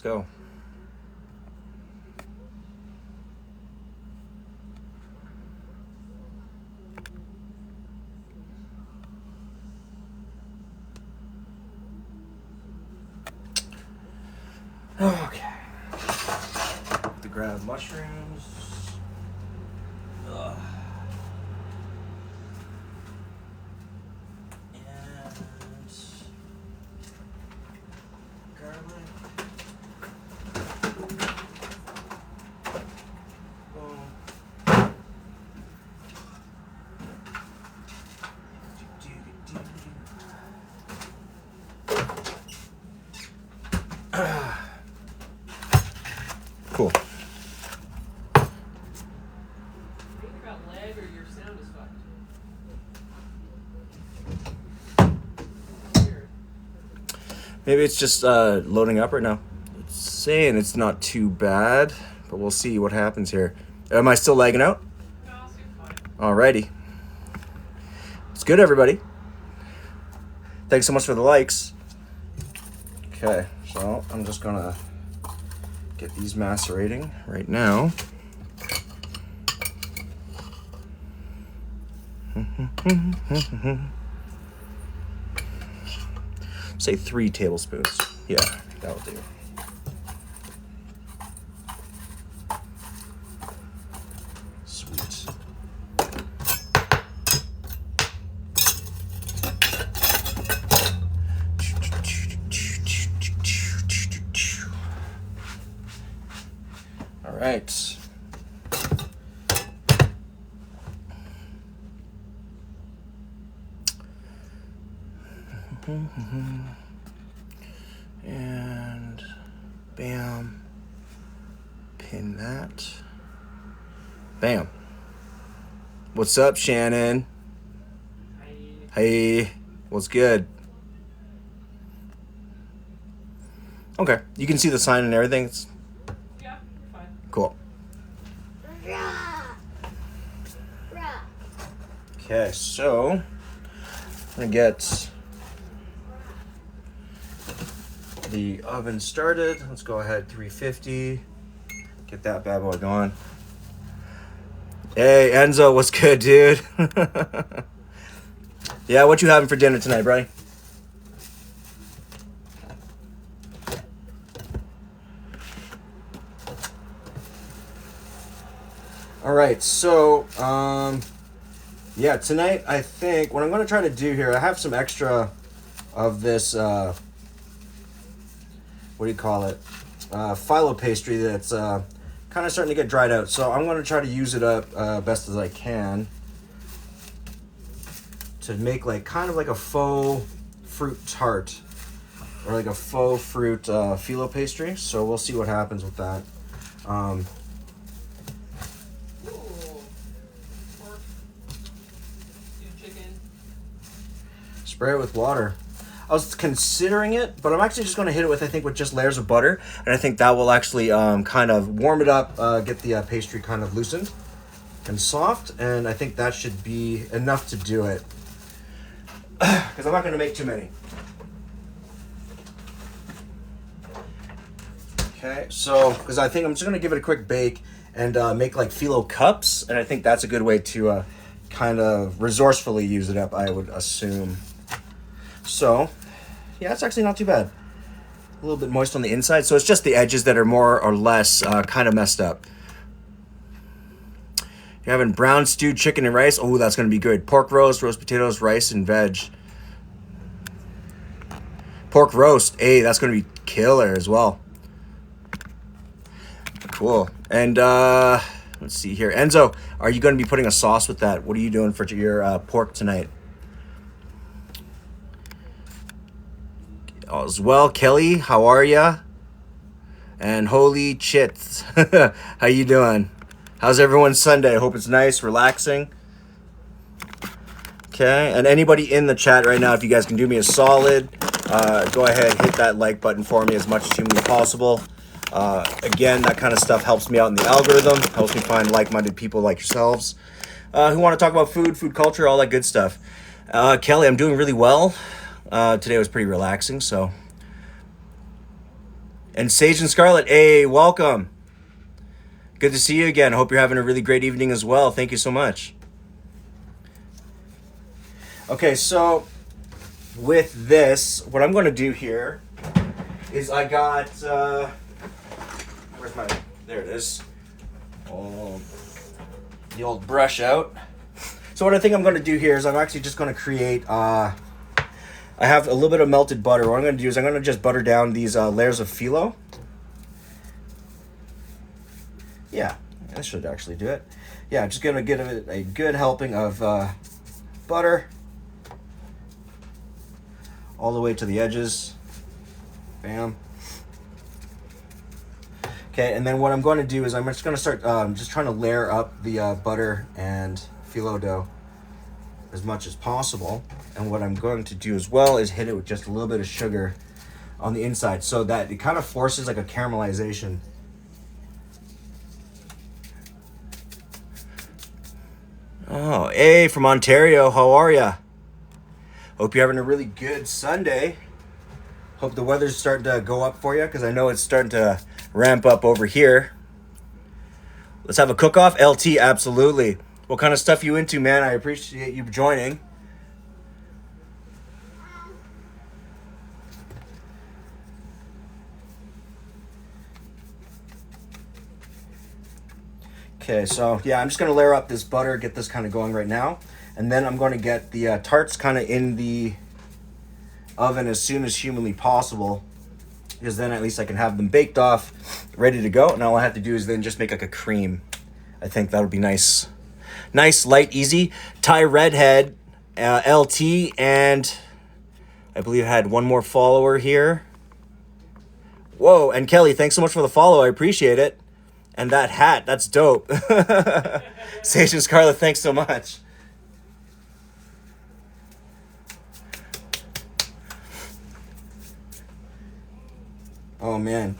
Let's go. Okay. To grab mushrooms. Ugh. And garlic. Boom. Cool. Think about lag or your sound is fucked. Weird. Maybe it's just loading up right now. It's saying it's not too bad, but we'll see what happens here. Am I still lagging out? No, I'll see fine. Alrighty. It's good, everybody. Thanks so much for the likes. Okay, so I'm just gonna get these macerating right now. Say 3 tablespoons. Yeah, that'll do. Sweet. All right. And bam, pin that. Bam. What's up, Shannon? Hi. Hey, what's good? Okay, you can see the sign and everything. It's Yeah, you're fine. cool. Okay, so I'm gonna get the oven started. Let's go ahead, 350. Get that bad boy going. Hey, Enzo, what's good, dude? Yeah, what you having for dinner tonight, buddy? All right, so yeah, tonight I think what I'm going to try to do here, I have some extra of this what do you call it? Phyllo pastry that's kind of starting to get dried out. So I'm going to try to use it up best as I can to make like kind of like a faux fruit tart or like a faux fruit phyllo pastry. So we'll see what happens with that. Ooh. Pork. Stewed chicken. Spray it with water. I was considering it, but I'm actually just going to hit it with, I think, with just layers of butter. And I think that will actually kind of warm it up, get the pastry kind of loosened and soft. And I think that should be enough to do it. Because I'm not going to make too many. Okay, so, because I think I'm just going to give it a quick bake and make like phyllo cups. And I think that's a good way to kind of resourcefully use it up, I would assume. So, yeah, it's actually not too bad. A little bit moist on the inside, so it's just the edges that are more or less kind of messed up. You're having brown stewed chicken and rice. Oh, that's going to be good. Pork roast, roast potatoes, rice, and veg. Pork roast. Hey, that's going to be killer as well. Cool. And let's see here. Enzo, are you going to be putting a sauce with that? What are you doing for your pork tonight? As well, Kelly, how are ya? And holy chits, how you doing? How's everyone's Sunday? I hope it's nice, relaxing. Okay, and anybody in the chat right now, if you guys can do me a solid, go ahead, hit that like button for me as much as humanly possible. Again, that kind of stuff helps me out in the algorithm, helps me find like-minded people like yourselves who want to talk about food culture, all that good stuff. Kelly, I'm doing really well. Today was pretty relaxing, so And Sage and Scarlet, hey, welcome. Good to see you again. Hope you're having a really great evening as well. Thank you so much. Okay, so with this, what I'm going to do here is I got, where's my, there it is. Oh, the old brush out. So what I think I'm going to do here is I'm actually just going to create, I have a little bit of melted butter. What I'm going to do is I'm going to just butter down these layers of phyllo. Yeah, that should actually do it. Yeah, just going to give it a good helping of butter all the way to the edges. Bam. Okay, and then what I'm going to do is I'm just going to start just trying to layer up the butter and phyllo dough as much as possible. And what I'm going to do as well is hit it with just a little bit of sugar on the inside so that it kind of forces like a caramelization. Oh, hey, from Ontario, how are ya? Hope you're having a really good Sunday. Hope the weather's starting to go up for you, because I know it's starting to ramp up over here. Let's have a cook-off. LT, absolutely. What kind of stuff you into, man? I appreciate you joining. Okay, so yeah, I'm just going to layer up this butter, get this kind of going right now. And then I'm going to get the tarts kind of in the oven as soon as humanly possible, because then at least I can have them baked off, ready to go. And all I have to do is then just make like a cream. I think that'll be nice. Nice, light, easy. Ty Redhead, LT, and I believe I had one more follower here. Whoa, and Kelly, thanks so much for the follow. I appreciate it. And that hat, that's dope. Sage and Scarlet, thanks so much. Oh, man.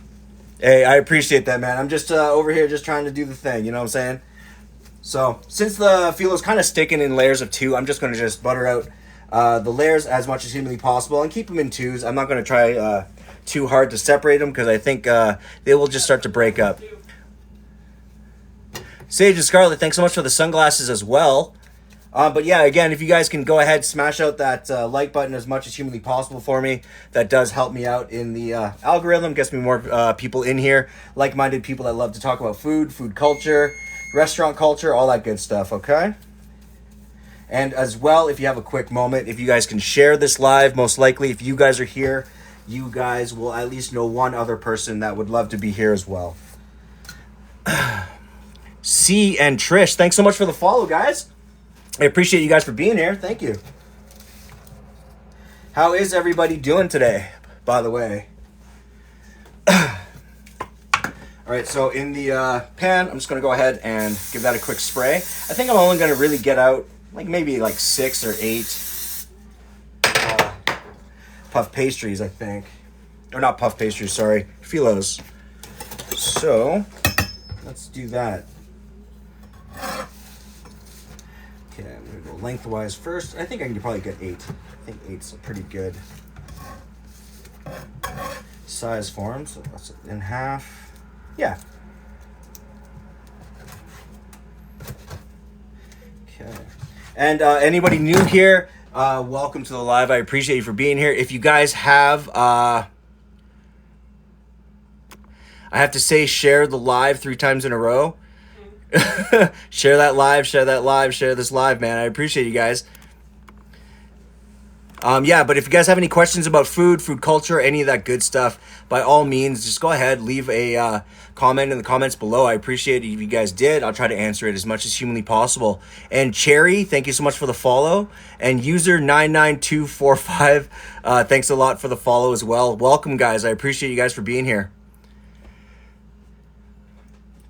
Hey, I appreciate that, man. I'm just over here just trying to do the thing, you know what I'm saying? So, since the phyllo's kind of sticking in layers of 2, I'm just going to just butter out the layers as much as humanly possible and keep them in 2s. I'm not going to try too hard to separate them, because I think they will just start to break up. Sage and Scarlet, thanks so much for the sunglasses as well. But yeah, again, if you guys can go ahead, smash out that like button as much as humanly possible for me. That does help me out in the algorithm, gets me more people in here, like-minded people that love to talk about food, food culture, restaurant culture, all that good stuff, okay? And as well, if you have a quick moment, if you guys can share this live, most likely, if you guys are here, you guys will at least know one other person that would love to be here as well. C and Trish, thanks so much for the follow, guys. I appreciate you guys for being here. Thank you. How is everybody doing today, by the way? All right, so in the pan, I'm just going to go ahead and give that a quick spray. I think I'm only going to really get out maybe 6 or 8 puff pastries, I think. Or not puff pastries, sorry. Phyllos. So, let's do that. Okay, I'm going to go lengthwise first. I think I can probably get 8. I think 8's a pretty good size for them. So that's in half. Yeah. Okay. And anybody new here, welcome to the live. I appreciate you for being here. If you guys have... I have to say share the live 3 times in a row. Share that live, share that live, share this live, man. I appreciate you guys. Yeah, but if you guys have any questions about food culture, any of that good stuff, by all means, just go ahead, leave a comment in the comments below. I appreciate it if you guys did. I'll try to answer it as much as humanly possible. And Cherry, thank you so much for the follow. And user 99245, thanks a lot for the follow as well. Welcome, guys. I appreciate you guys for being here.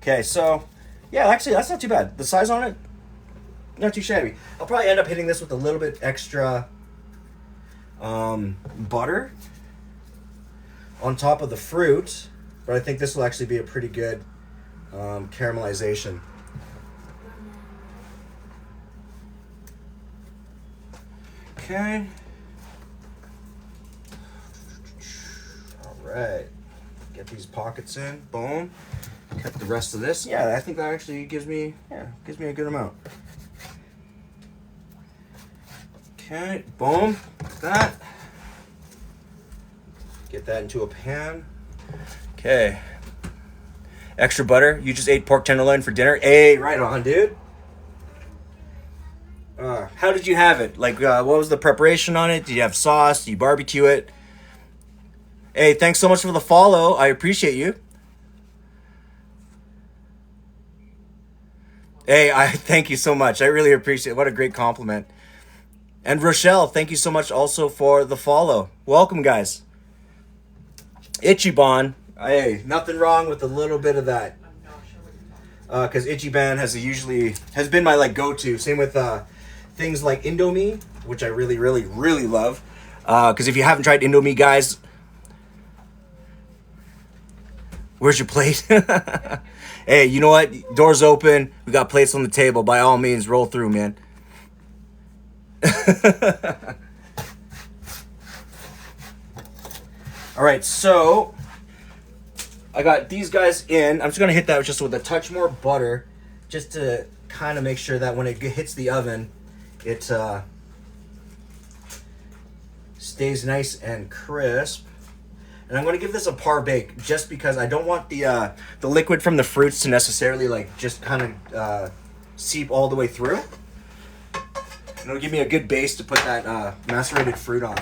Okay, so... yeah, actually, that's not too bad. The size on it, not too shabby. I'll probably end up hitting this with a little bit extra butter on top of the fruit, but I think this will actually be a pretty good caramelization. Okay. All right. Get these pockets in. Boom. Cut the rest of this. Yeah, I think that actually gives me a good amount. Okay, boom, like that. Get that into a pan. Okay. Extra butter. You just ate pork tenderloin for dinner. Hey, right on, dude. How did you have it? Like, what was the preparation on it? Did you have sauce? Did you barbecue it? Hey, thanks so much for the follow. I appreciate you. Hey, I thank you so much. I really appreciate it. What a great compliment. And Rochelle, thank you so much also for the follow. Welcome, guys. Ichiban. Hey, nothing wrong with a little bit of that. I'm not sure what you're talking Because Ichiban has been my like go-to. Same with things like Indomie, which I really, really, really love. Because if you haven't tried Indomie, guys, where's your plate? Hey, you know what? Doors open. We got plates on the table. By all means, roll through, man. All right, so I got these guys in. I'm just gonna hit that just with a touch more butter, just to kind of make sure that when it hits the oven, it stays nice and crisp. And I'm gonna give this a par bake, just because I don't want the liquid from the fruits to necessarily like just kind of seep all the way through. And it'll give me a good base to put that macerated fruit on.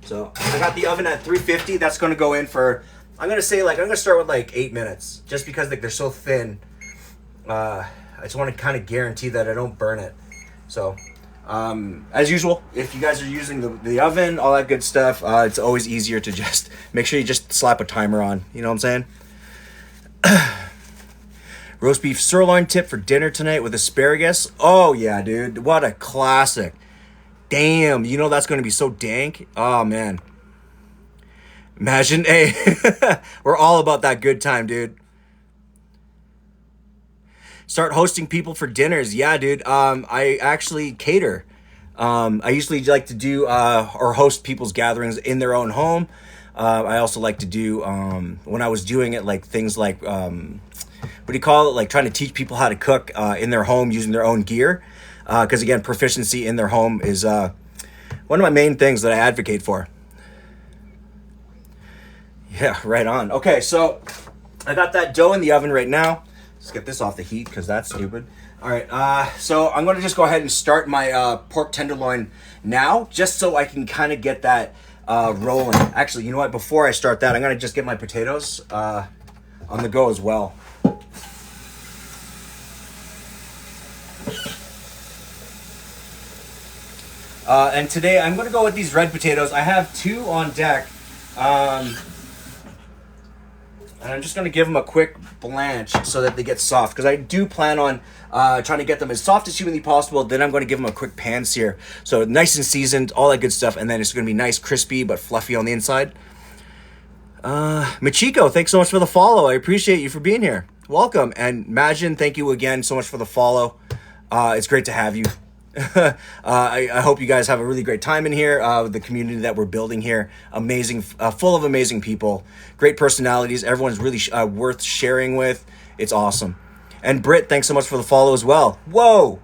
So I got the oven at 350. That's gonna go in for, I'm gonna start with like 8 minutes, just because like they're so thin. I just want to kind of guarantee that I don't burn it. So as usual, if you guys are using the oven, all that good stuff, it's always easier to just make sure you just slap a timer on. You know what I'm saying? Roast beef sirloin tip for dinner tonight with asparagus. Oh yeah, dude, what a classic. Damn, you know that's going to be so dank. Oh man. Imagine, hey, we're all about that good time, dude. Start hosting people for dinners. Yeah, dude. I actually cater. I usually like to do or host people's gatherings in their own home. I also like to do when I was doing it, like things like what do you call it? Like trying to teach people how to cook in their home using their own gear. Because again, proficiency in their home is one of my main things that I advocate for. Yeah, right on. Okay, so I got that dough in the oven right now. Let's get this off the heat because that's stupid. All right, so I'm going to just go ahead and start my pork tenderloin now, just so I can kind of get that rolling. Actually, you know what? Before I start that, I'm going to just get my potatoes on the go as well. And today I'm going to go with these red potatoes. I have 2 on deck. And I'm just going to give them a quick blanch so that they get soft. Because I do plan on trying to get them as soft as humanly possible. Then I'm going to give them a quick pan sear. So nice and seasoned, all that good stuff. And then it's going to be nice, crispy, but fluffy on the inside. Machiko, thanks so much for the follow. I appreciate you for being here. Welcome. And Majin, thank you again so much for the follow. It's great to have you. I hope you guys have a really great time in here with the community that we're building here. Amazing, full of amazing people, great personalities. Everyone's really worth sharing with. It's awesome. And Britt, thanks so much for the follow as well. Whoa,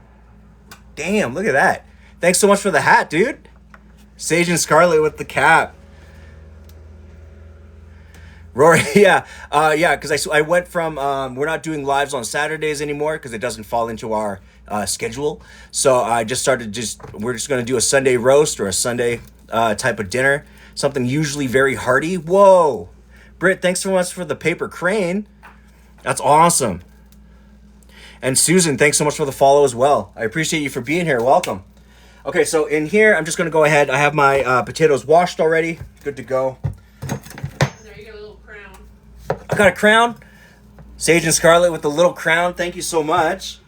damn, look at that. Thanks so much for the hat, dude. Sage and Scarlet with the cap. Rory, yeah, because I went from we're not doing lives on Saturdays anymore because it doesn't fall into our schedule. So I just started we're just going to do a Sunday roast or a Sunday type of dinner, something usually very hearty. Whoa, Britt, thanks so much for the paper crane. That's awesome. And Susan, thanks so much for the follow as well. I appreciate you for being here. Welcome. Okay, so in here, I'm just going to go ahead. I have my potatoes washed already. Good to go. I got a crown. Sage and Scarlet with the little crown. Thank you so much.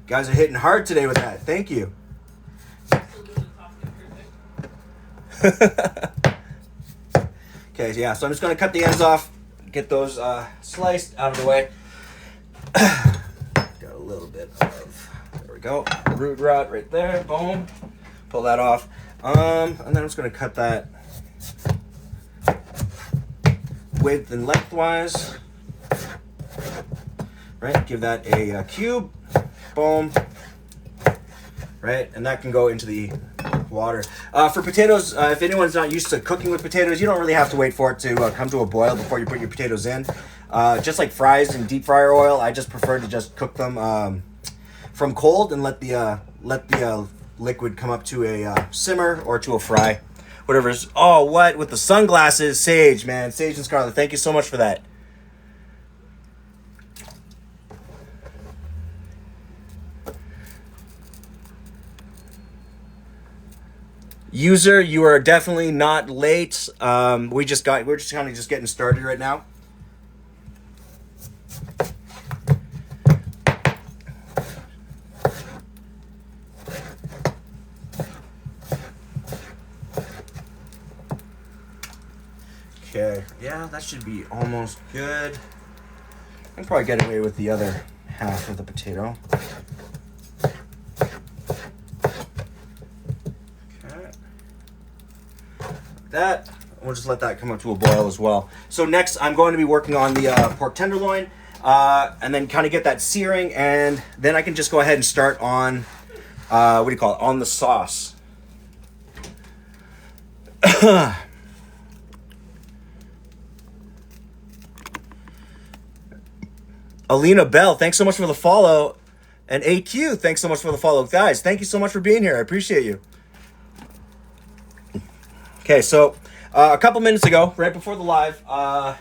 Guys are hitting hard today with that. Thank you. Okay, yeah, so I'm just going to cut the ends off. Get those sliced out of the way. Got a little bit of, there we go, root rot right there. Boom. Pull that off. And then I'm just going to cut that width and lengthwise. Right, give that a cube. Boom. Right, and that can go into the water. For potatoes, if anyone's not used to cooking with potatoes, you don't really have to wait for it to come to a boil before you put your potatoes in. Just like fries in deep fryer oil, I just prefer to just cook them from cold and let the liquid come up to a simmer or to a fry. Whatever's. Oh, what? With the sunglasses, Sage, man. Sage and Scarlett, thank you so much for that. User, you are definitely not late. We're just kind of just getting started right now. Okay, yeah, that should be almost good. I can probably get away with the other half of the potato. Okay. That, we'll just let that come up to a boil as well. So next, I'm going to be working on the pork tenderloin, and then kind of get that searing, and then I can just go ahead and start on, what do you call it, on the sauce. Alina Bell, thanks so much for the follow. And AQ, thanks so much for the follow. Guys, thank you so much for being here. I appreciate you. Okay, so a couple minutes ago, right before the live, I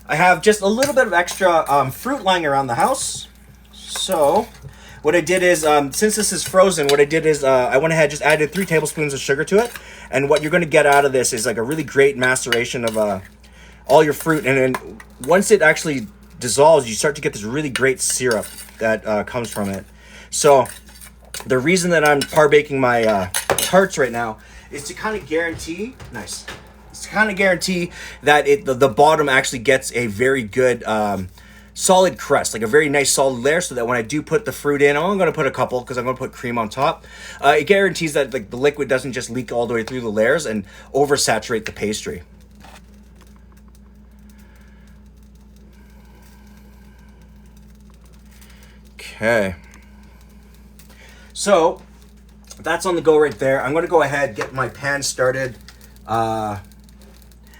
have just a little bit of extra fruit lying around the house. So what I did is, since this is frozen, what I did is I went ahead, just added 3 tablespoons of sugar to it. And what you're going to get out of this is like a really great maceration of all your fruit. And then once it actually dissolves, you start to get this really great syrup that comes from it. So the reason that I'm par-baking my tarts right now is to kind of guarantee, nice, it's to kind of guarantee that the bottom actually gets a very good solid crust, like a very nice solid layer, so that when I do put the fruit in, I'm only going to put a couple because I'm going to put cream on top. It guarantees that like the liquid doesn't just leak all the way through the layers and oversaturate the pastry. Okay, so that's on the go right there. I'm going to go ahead, get my pan started on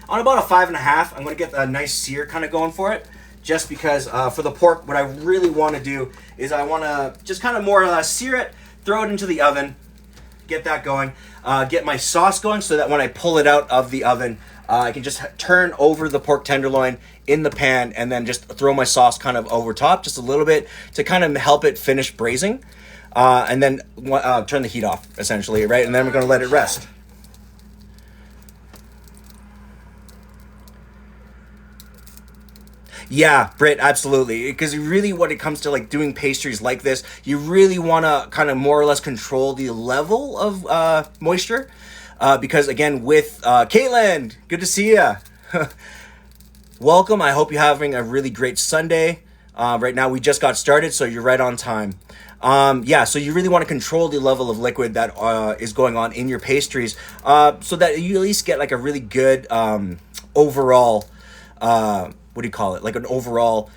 about a 5.5. I'm going to get a nice sear kind of going for it, just because for the pork, what I really want to do is I want to just kind of more or less sear it, throw it into the oven, get that going, get my sauce going so that when I pull it out of the oven, I can just turn over the pork tenderloin in the pan and then just throw my sauce kind of over top just a little bit to kind of help it finish braising, and then turn the heat off essentially, right? And then we're going to let it rest. Yeah, Britt, absolutely. Because really when it comes to like doing pastries like this, you really want to kind of more or less control the level of moisture. Because again, with Caitlin, good to see you. Welcome. I hope you're having a really great Sunday. Right now, we just got started, so you're right on time. Yeah, so you really want to control the level of liquid that is going on in your pastries, so that you at least get like a really good overall, what do you call it? Like an overall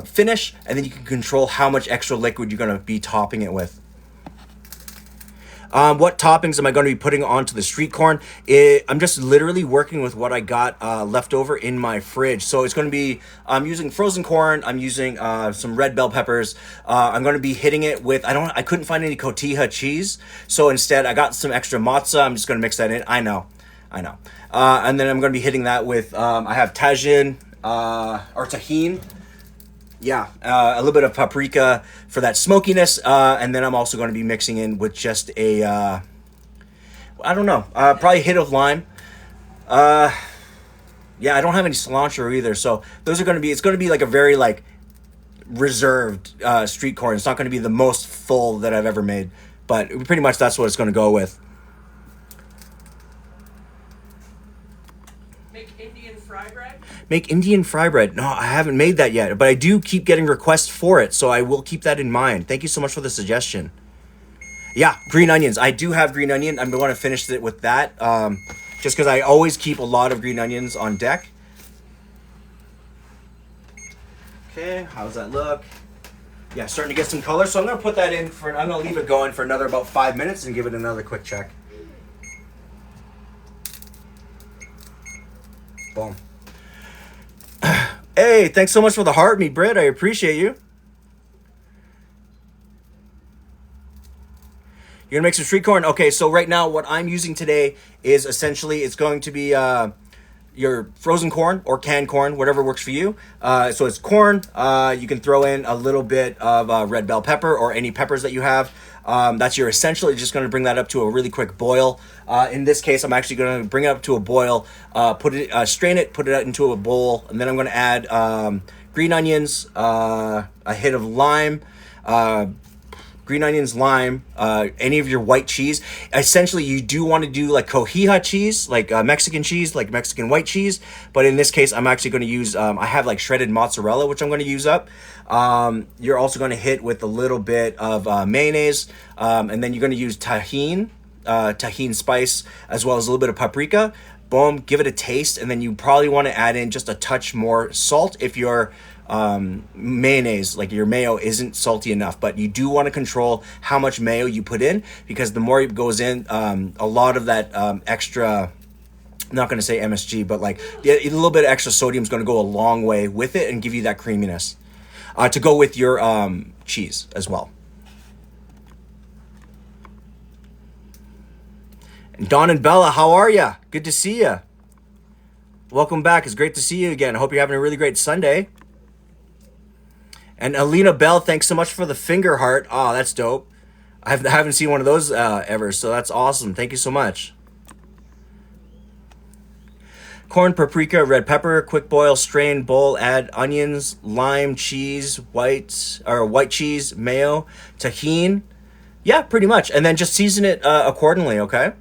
finish, and then you can control how much extra liquid you're going to be topping it with. What toppings am I going to be putting onto the street corn? I'm just literally working with what I got left over in my fridge. So it's going to be, I'm using frozen corn. I'm using some red bell peppers. I'm going to be hitting it with, I couldn't find any cotija cheese. So instead I got some extra mozza. I'm just going to mix that in. I know. And then I'm going to be hitting that with, I have Tajin, or Tajin. Yeah, a little bit of paprika for that smokiness, and then I'm also going to be mixing in with just a, I don't know, probably a hit of lime. Yeah, I don't have any cilantro either, so those are going to be, it's going to be like a very like reserved street corn. It's not going to be the most full that I've ever made, but pretty much that's what it's going to go with. Make Indian fry bread. No, I haven't made that yet, but I do keep getting requests for it, so I will keep that in mind. Thank you so much for the suggestion. Yeah, green onions. I do have green onion. I'm going to finish it with that, just because I always keep a lot of green onions on deck. Okay, how's that look? Yeah, starting to get some color. So I'm gonna put that in for. I'm gonna leave it going for another about 5 minutes and give it another quick check. Boom. Hey, thanks so much for the heart, me Britt. I appreciate you. You're gonna make some street corn? Okay, so right now what I'm using today is essentially it's going to be your frozen corn or canned corn, whatever works for you. So it's corn. You can throw in a little bit of red bell pepper or any peppers that you have. That's your essential. You're just going to bring that up to a really quick boil. In this case, I'm actually going to bring it up to a boil, strain it, put it into a bowl, and then I'm going to add green onions, a hit of lime, any of your white cheese. Essentially, you do want to do like cojija cheese, like Mexican cheese, like Mexican white cheese. But in this case, I'm actually going to use, I have like shredded mozzarella, which I'm going to use up. You're also going to hit with a little bit of mayonnaise. And then you're going to use tahini spice, as well as a little bit of paprika. Boom, give it a taste. And then you probably want to add in just a touch more salt if your mayonnaise, like your mayo, isn't salty enough. But you do want to control how much mayo you put in, because the more it goes in, a lot of that extra, I'm not going to say MSG, but like a little bit of extra sodium is going to go a long way with it and give you that creaminess to go with your cheese as well. And Don and Bella, how are ya? Good to see ya. Welcome back. It's great to see you again. I hope you're having a really great Sunday. And Alina Bell, thanks so much for the finger heart. Oh, that's dope. I haven't seen one of those ever, so that's awesome. Thank you so much. Corn, paprika, red pepper, quick boil, strain, bowl, add onions, lime, cheese, white cheese, mayo, tahini. Yeah, pretty much. And then just season it accordingly, okay?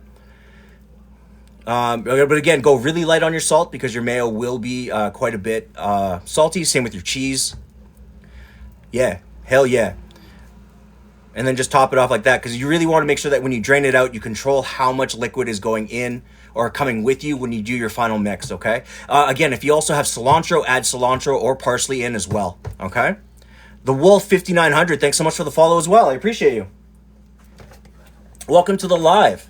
But again, go really light on your salt, because your mayo will be quite a bit salty. Same with your cheese. Yeah, hell yeah. And then just top it off like that, because you really want to make sure that when you drain it out, you control how much liquid is going in or coming with you when you do your final mix, okay? Again, if you also have cilantro, add cilantro or parsley in as well, okay? The Wolf 5900, thanks so much for the follow as well. I appreciate you. Welcome to the live.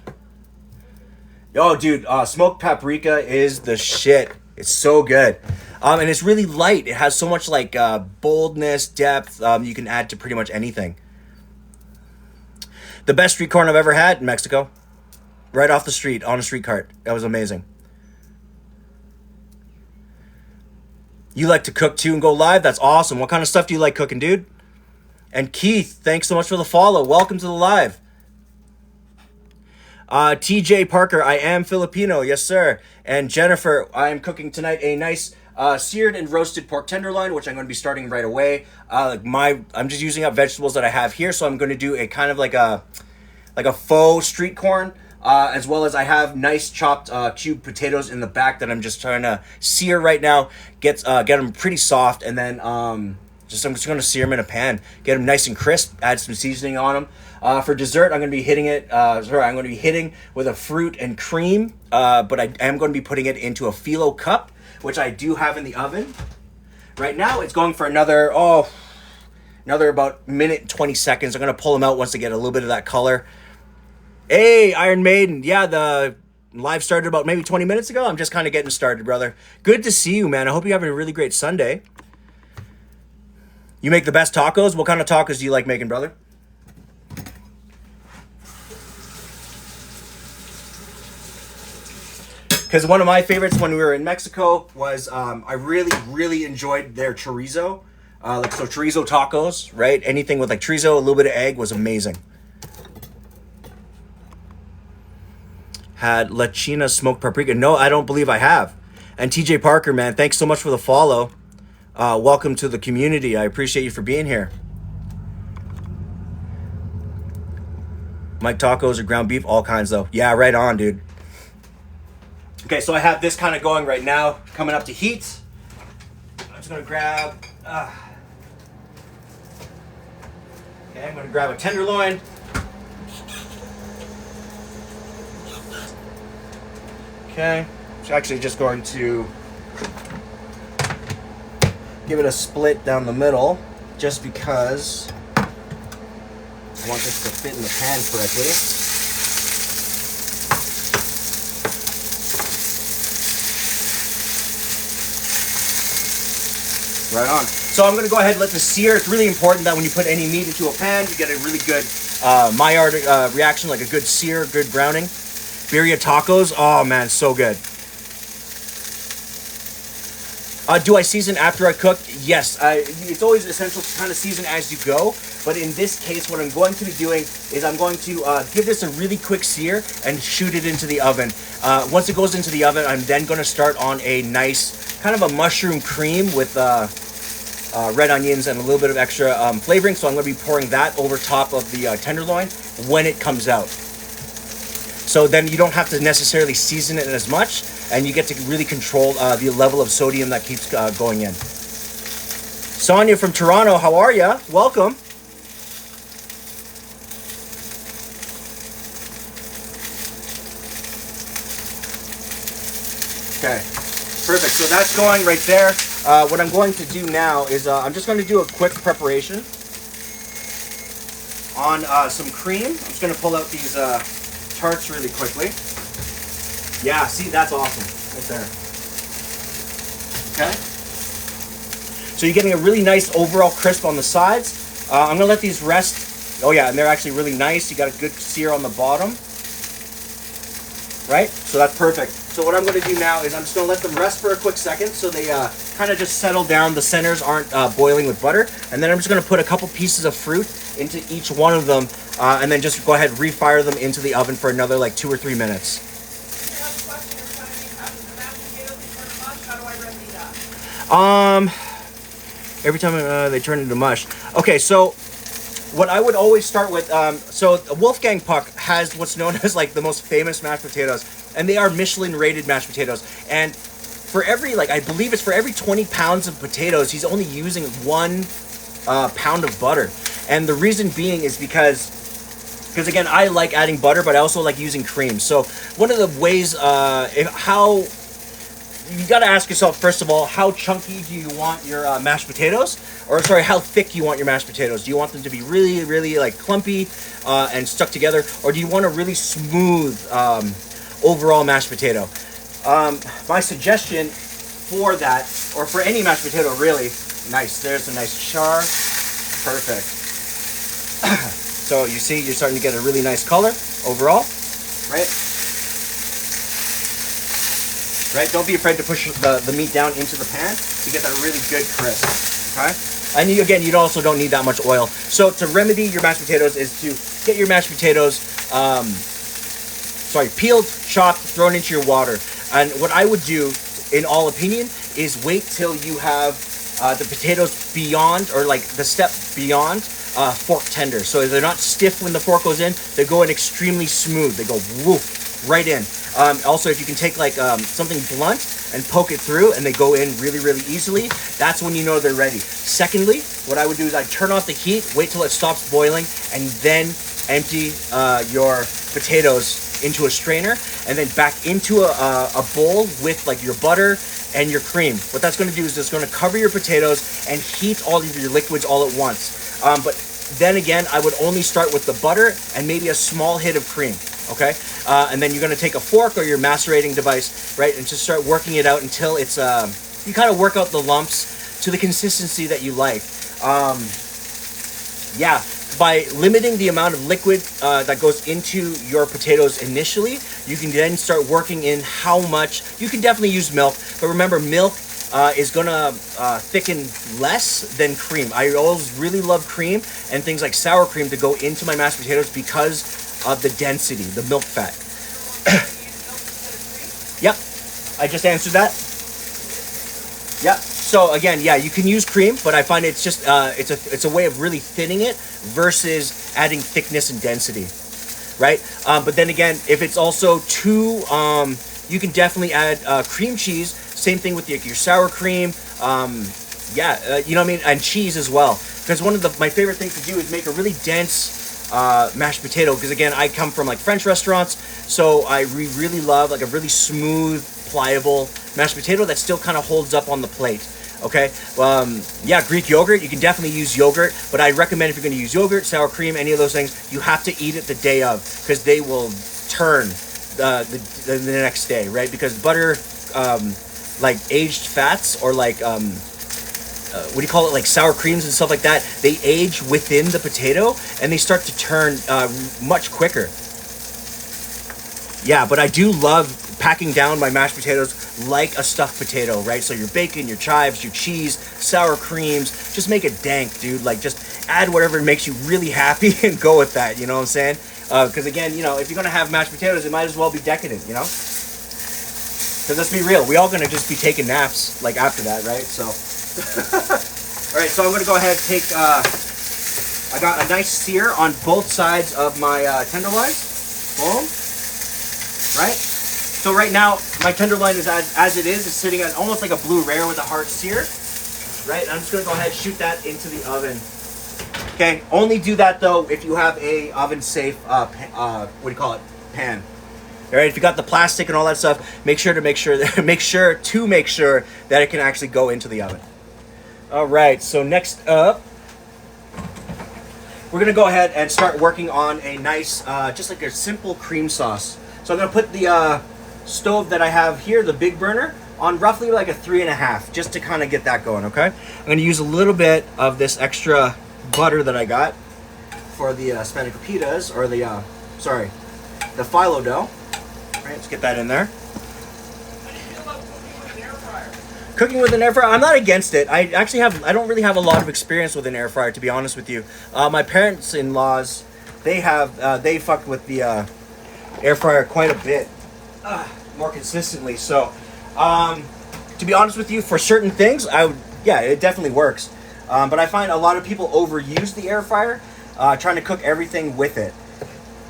Yo, dude, smoked paprika is the shit. It's so good. And it's really light. It has so much like boldness, depth. You can add to pretty much anything. The best street corn I've ever had in Mexico. Right off the street, on a street cart. That was amazing. You like to cook too and go live? That's awesome. What kind of stuff do you like cooking, dude? And Keith, thanks so much for the follow. Welcome to the live. TJ Parker, I am Filipino. Yes, sir. And Jennifer, I'm cooking tonight a nice seared and roasted pork tenderloin, which I'm going to be starting right away. I'm just using up vegetables that I have here, so I'm going to do a kind of like a faux street corn, as well as I have nice chopped cubed potatoes in the back that I'm just trying to sear right now. Get them pretty soft, and then I'm just going to sear them in a pan, get them nice and crisp. Add some seasoning on them. For dessert, I'm going to be hitting with a fruit and cream, but I am going to be putting it into a phyllo cup, which I do have in the oven. Right now, it's going for another about minute and 20 seconds. I'm going to pull them out once they get a little bit of that color. Hey, Iron Maiden. Yeah, the live started about maybe 20 minutes ago. I'm just kind of getting started, brother. Good to see you, man. I hope you're having a really great Sunday. You make the best tacos? What kind of tacos do you like making, brother? Because one of my favorites when we were in Mexico was I really enjoyed their chorizo. So chorizo tacos, right? Anything with like chorizo, a little bit of egg was amazing. Had La China smoked paprika? No, I don't believe I have. And TJ Parker, man, thanks so much for the follow. Welcome to the community. I appreciate you for being here. Mike tacos or ground beef, all kinds though. Yeah, right on, dude. Okay, so I have this kind of going right now, coming up to heat. I'm just gonna grab. Okay, I'm gonna grab a tenderloin. Okay, it's actually just going to give it a split down the middle, just because I want this to fit in the pan correctly. Right on. So I'm going to go ahead and let this sear. It's really important that when you put any meat into a pan, you get a really good Maillard reaction, like a good sear, good browning. Birria tacos, oh man, so good. Do I season after I cook? Yes. It's always essential to kind of season as you go. But in this case, what I'm going to be doing is I'm going to give this a really quick sear and shoot it into the oven. Once it goes into the oven, I'm then going to start on a nice kind of a mushroom cream with red onions and a little bit of extra flavoring. So I'm going to be pouring that over top of the tenderloin when it comes out. So then you don't have to necessarily season it as much, and you get to really control the level of sodium that keeps going in. Sonia from Toronto, how are ya? Welcome. Okay, perfect. So that's going right there. What I'm going to do now is I'm just going to do a quick preparation on some cream. I'm just going to pull out these tarts really quickly. Yeah, see, that's awesome right there. Okay. So you're getting a really nice overall crisp on the sides. I'm gonna let these rest. Oh yeah, and they're actually really nice. You got a good sear on the bottom. Right? So that's perfect. So what I'm gonna do now is I'm just gonna let them rest for a quick second so they kind of just settle down. The centers aren't boiling with butter. And then I'm just gonna put a couple pieces of fruit into each one of them and then just go ahead and refire them into the oven for another like 2 or 3 minutes. Every time they turn into mush. Okay, so what I would always start with, so Wolfgang Puck has what's known as like the most famous mashed potatoes, and they are Michelin rated mashed potatoes. And for every, like, I believe it's for every 20 pounds of potatoes, he's only using 1 pound of butter. And the reason being is because again, I like adding butter, but I also like using cream. So one of the ways, how you got to ask yourself, first of all, how chunky do you want your mashed potatoes? Or sorry, how thick you want your mashed potatoes? Do you want them to be really, really like clumpy and stuck together? Or do you want a really smooth overall mashed potato? My suggestion for that, or for any mashed potato really, nice, there's a nice char, perfect. So you see, you're starting to get a really nice color overall, right? Right, don't be afraid to push the meat down into the pan to get that really good crisp, okay? And you also don't need that much oil. So to remedy your mashed potatoes is to get your mashed potatoes, peeled, chopped, thrown into your water. And what I would do, in all opinion, is wait till you have the potatoes beyond, or like the step beyond, fork tender. So they're not stiff when the fork goes in, they go in extremely smooth. They go woof, right in. Also, if you can take like something blunt and poke it through and they go in really, really easily, that's when you know they're ready. Secondly, what I would do is I'd turn off the heat, wait till it stops boiling, and then empty your potatoes into a strainer and then back into a bowl with like your butter and your cream. What that's going to do is it's going to cover your potatoes and heat all of your liquids all at once. But then again, I would only start with the butter and maybe a small hit of cream. Okay, and then you're going to take a fork or your macerating device, right, and just start working it out until it's you kind of work out the lumps to the consistency that you like. Yeah, by limiting the amount of liquid that goes into your potatoes initially, you can then start working in how much. You can definitely use milk, but remember, milk is gonna thicken less than cream. I always really love cream and things like sour cream to go into my mashed potatoes because of the density, the milk fat. Yep, I just answered that. Yep. So again, yeah, you can use cream, but I find it's just it's a way of really thinning it versus adding thickness and density, right? But then again, if it's also too, you can definitely add cream cheese. Same thing with your sour cream. You know what I mean, and cheese as well. Because one of my favorite things to do is make a really dense mashed potato, because again, I come from like French restaurants, so I really love like a really smooth, pliable mashed potato that still kind of holds up on the plate. Okay, yeah, Greek yogurt, you can definitely use yogurt, but I recommend if you're going to use yogurt, sour cream, any of those things, you have to eat it the day of, because they will turn the next day, right? Because butter, like aged fats, or like what do you call it, like sour creams and stuff like that, they age within the potato and they start to turn much quicker. Yeah, but I do love packing down my mashed potatoes like a stuffed potato, right? So your bacon, your chives, your cheese, sour creams, just make it dank, dude. Like, just add whatever makes you really happy and go with that, you know what I'm saying? Because again, you know, if you're gonna have mashed potatoes, it might as well be decadent, you know? Because let's be real, we all gonna just be taking naps like after that, right? So, all right. So I'm gonna go ahead and take. I got a nice sear on both sides of my tenderloins. Boom. Right. So right now my tenderloin is as it is sitting at almost like a blue rare with a hard sear. Right. I'm just gonna go ahead and shoot that into the oven. Okay. Only do that though if you have a oven safe. What do you call it? Pan. All right, if you got the plastic and all that stuff, make sure that it can actually go into the oven. All right, so next up, we're gonna go ahead and start working on a nice, just like a simple cream sauce. So I'm gonna put the stove that I have here, the big burner, on roughly like a 3.5, just to kind of get that going. Okay, I'm gonna use a little bit of this extra butter that I got for the spanakoppitas, or the the phyllo dough. All right, let's get that in there. Cooking with an air fryer, I'm not against it. I don't really have a lot of experience with an air fryer, to be honest with you. My parents-in-laws, they fuck with the air fryer quite a bit, more consistently. So, to be honest with you, for certain things, it definitely works. But I find a lot of people overuse the air fryer, trying to cook everything with it.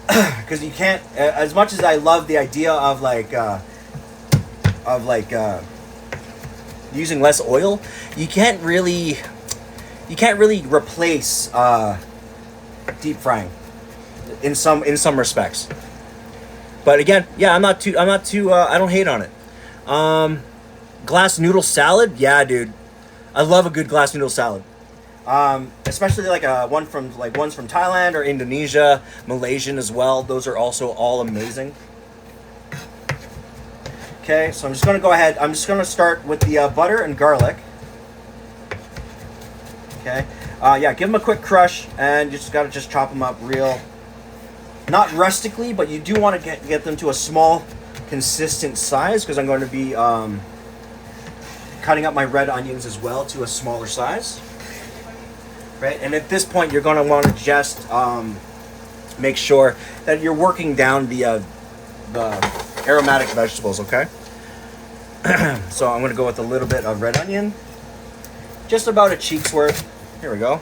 Because you can't, as much as I love the idea of using less oil, you can't really replace deep frying in some respects. But again, yeah, I'm not too I don't hate on it. Glass noodle salad, yeah, dude, I love a good glass noodle salad. Especially like ones from Thailand or Indonesia, Malaysian as well. Those are also all amazing. Okay, so I'm just gonna go ahead. I'm just gonna start with the butter and garlic. Okay, yeah, give them a quick crush, and you just gotta chop them up real, not rustically, but you do want to get them to a small, consistent size, because I'm going to be cutting up my red onions as well to a smaller size. Right, and at this point, you're going to want to just make sure that you're working down the aromatic vegetables. Okay, so I'm going to go with a little bit of red onion, just about a cheek's worth. Here we go.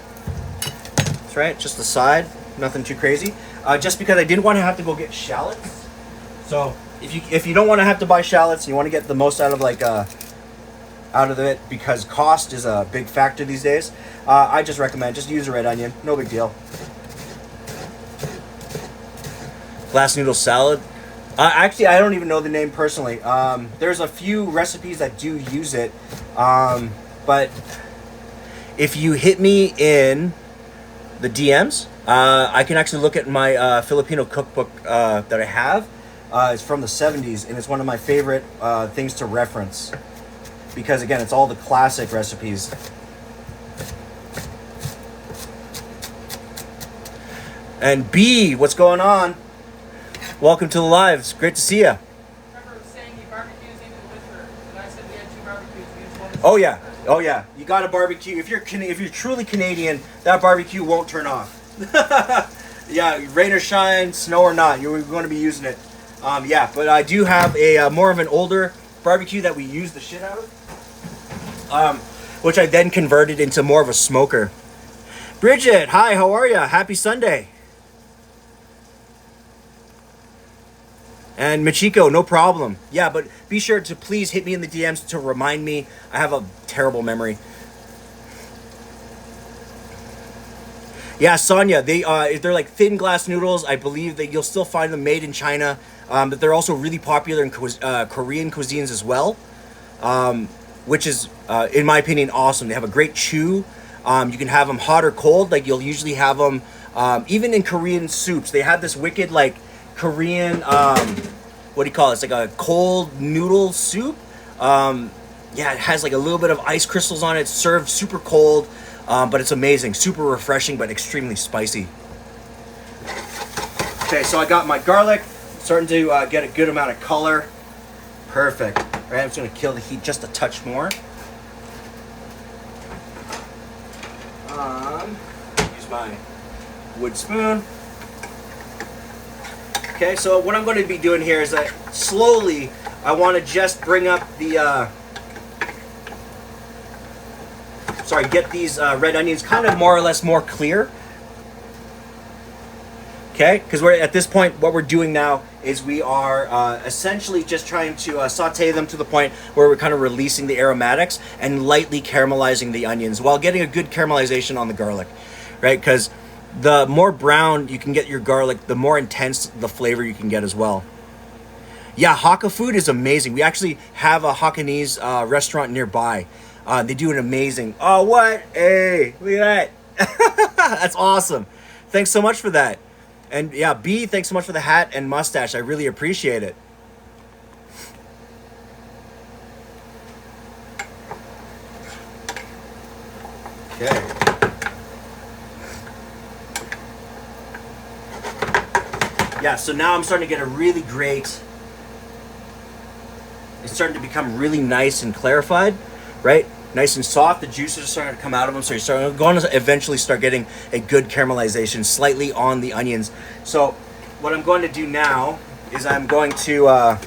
That's right, just the side, nothing too crazy. Just because I didn't want to have to go get shallots. So if you don't want to have to buy shallots, you want to get the most out of it, because cost is a big factor these days. I just recommend just use a red onion, no big deal. Glass noodle salad. Actually, I don't even know the name personally. There's a few recipes that do use it, but if you hit me in the DMs, I can actually look at my Filipino cookbook that I have. It's from the 70s, and it's one of my favorite things to reference, because again, it's all the classic recipes. And B, what's going on? Welcome to the live. It's great to see you. I remember saying he barbecues even with her, and I said we had 2 barbecues. We just wanted to Oh yeah, oh yeah. You got to barbecue. If you're truly Canadian, that barbecue won't turn off. Yeah, rain or shine, snow or not, you're going to be using it. Yeah, but I do have a more of an older barbecue that we use the shit out of, which I then converted into more of a smoker. Bridget, hi, how are you? Happy Sunday. And Machiko, no problem. Yeah, but be sure to please hit me in the DMs to remind me. I have a terrible memory. Yeah, Sonia, they're like thin glass noodles. I believe that you'll still find them made in China, but they're also really popular in Korean cuisines as well. which is, in my opinion, awesome. They have a great chew. You can have them hot or cold. Like you'll usually have them, even in Korean soups. They have this wicked like Korean, what do you call it? It's like a cold noodle soup. Yeah, it has like a little bit of ice crystals on it. It's served super cold, but it's amazing. Super refreshing, but extremely spicy. Okay, so I got my garlic. Starting to get a good amount of color. Perfect. All right, I'm just gonna kill the heat just a touch more. Use my wood spoon. Okay, so what I'm going to be doing here is that slowly I want to just bring up the, get these red onions kind of more or less more clear. Okay, because we're at this point, what we're doing now is we are essentially just trying to saute them to the point where we're kind of releasing the aromatics and lightly caramelizing the onions while getting a good caramelization on the garlic, right? Because the more brown you can get your garlic, the more intense the flavor you can get as well. Yeah, Hakka food is amazing. We actually have a Hakanese restaurant nearby. They do an amazing... Oh, what? Hey, look at that. That's awesome. Thanks so much for that. And yeah, B, thanks so much for the hat and mustache. I really appreciate it. Okay. Yeah, so now I'm starting to get a really great... It's starting to become really nice and clarified, right? Nice and soft. The juices are starting to come out of them, so you're going to eventually start getting a good caramelization slightly on the onions. So what I'm going to do now is I'm going to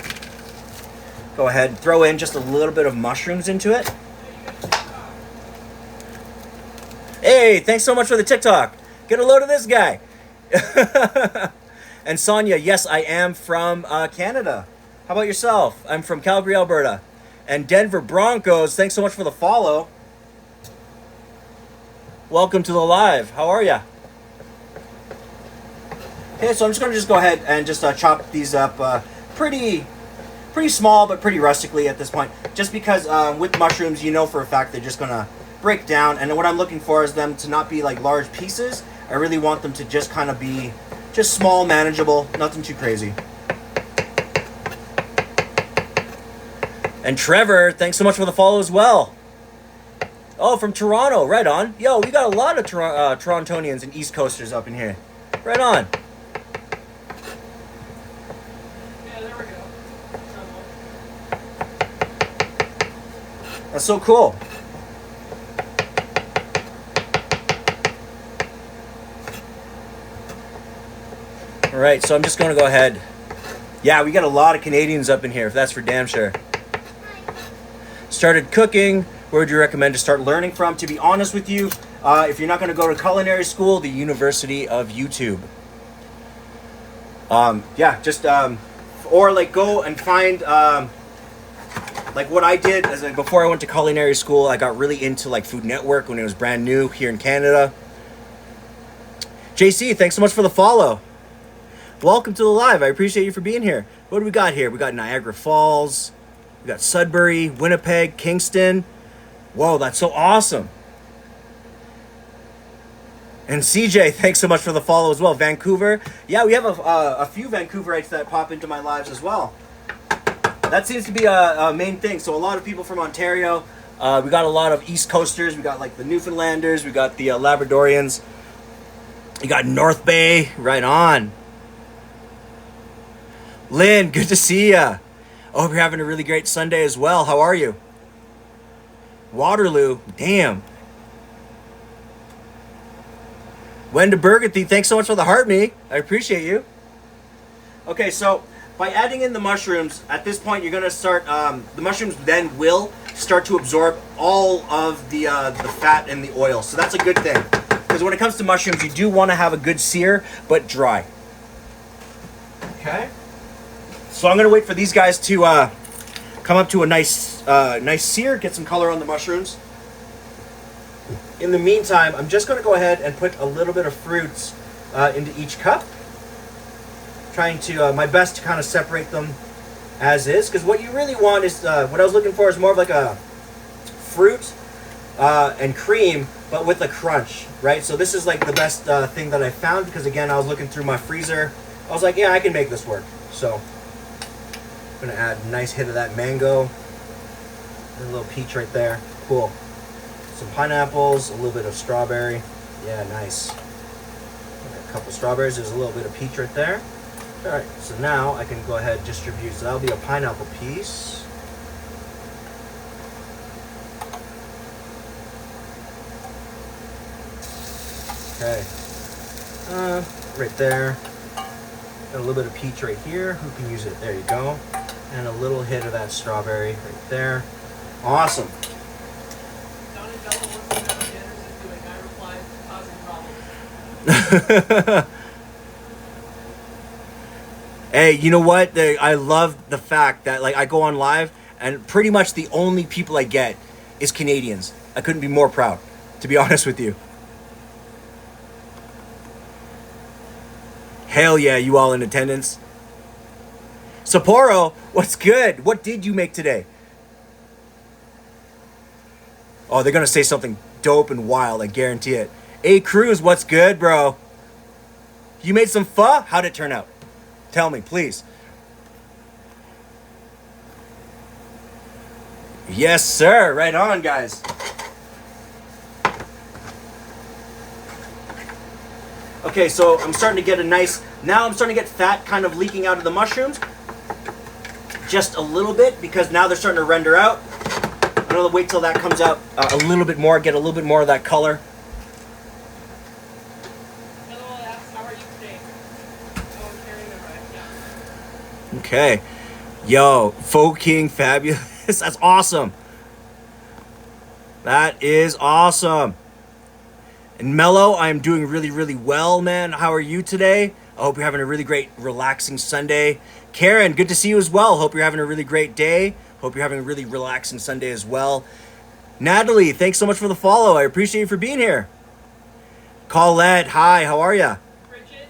go ahead and throw in just a little bit of mushrooms into it. Hey, thanks so much for the TikTok. Get a load of this guy. And Sonia, yes, I am from Canada. How about yourself? I'm from Calgary, Alberta. And Denver Broncos, thanks so much for the follow. Welcome to the live. How are ya? Okay, so I'm just going to go ahead and just chop these up pretty small, but pretty rustically at this point. Just because with mushrooms, you know for a fact they're just going to break down. And what I'm looking for is them to not be like large pieces. I really want them to just kind of be just small, manageable, nothing too crazy. And Trevor, thanks so much for the follow as well. Oh, from Toronto, right on. Yo, we got a lot of Torontonians and East Coasters up in here. Right on. Yeah, there we go. That's so cool. All right, so I'm just going to go ahead. Yeah, we got a lot of Canadians up in here, that's for damn sure. Started cooking. Where would you recommend to start learning from? To be honest with you, if you're not going to go to culinary school, the University of YouTube. Yeah, just or like go and find like what I did as before I went to culinary school. I got really into like Food Network when it was brand new here in Canada. JC, thanks so much for the follow. Welcome to the live. I appreciate you for being here. What do we got here? We got Niagara Falls. We got Sudbury, Winnipeg, Kingston. Whoa, that's so awesome. And CJ, thanks so much for the follow as well. Vancouver. Yeah, we have a few Vancouverites that pop into my lives as well. That seems to be a main thing. So a lot of people from Ontario. We got a lot of East Coasters. We got like the Newfoundlanders. We got the Labradorians. You got North Bay. Right on. Lynn, good to see ya. I hope you're having a really great Sunday as well. How are you? Waterloo. Damn. Wenda Burgundy, thanks so much for the heart, me. I appreciate you. Okay, so by adding in the mushrooms, at this point you're going to start, the mushrooms then will start to absorb all of the fat and the oil. So that's a good thing. Because when it comes to mushrooms, you do want to have a good sear, but dry. Okay. So I'm going to wait for these guys to come up to a nice sear, get some color on the mushrooms. In the meantime, I'm just going to go ahead and put a little bit of fruits into each cup. Trying to, my best to kind of separate them as is. Because what you really want is, what I was looking for is more of like a fruit and cream, but with a crunch, right? So this is like the best thing that I found, because again, I was looking through my freezer. I was like, yeah, I can make this work. So I'm gonna add a nice hit of that mango. And a little peach right there. Cool. Some pineapples, a little bit of strawberry. Yeah, nice. A couple strawberries. There's a little bit of peach right there. All right, so now I can go ahead and distribute. So that'll be a pineapple piece. Okay. Right there. Got a little bit of peach right here. Who can use it? There you go. And a little hit of that strawberry right there. Awesome. Don and Bella wants to know what Anders is doing. I replied, causing problems. Hey, you know what? I love the fact that like I go on live and pretty much the only people I get is Canadians. I couldn't be more proud, to be honest with you. Hell yeah, you all in attendance. Sapporo, what's good? What did you make today? Oh, they're gonna say something dope and wild, I guarantee it. Hey Cruz, what's good, bro? You made some pho? How'd it turn out? Tell me, please. Yes, sir. Right on, guys. Okay, so I'm starting to get now I'm starting to get fat kind of leaking out of the mushrooms. Just a little bit, because now they're starting to render out. I'm gonna wait till that comes out a little bit more, get a little bit more of that color. Hello, asks, how are you today? Oh, I'm carrying them right. Yeah. Okay. Yo, Folk King fabulous. That's awesome. That is awesome. And Mello, I'm doing really, really well, man. How are you today? I hope you're having a really great, relaxing Sunday. Karen, good to see you as well. Hope you're having a really great day. Hope you're having a really relaxing Sunday as well. Natalie, thanks so much for the follow. I appreciate you for being here. Colette, hi, how are ya? Bridget,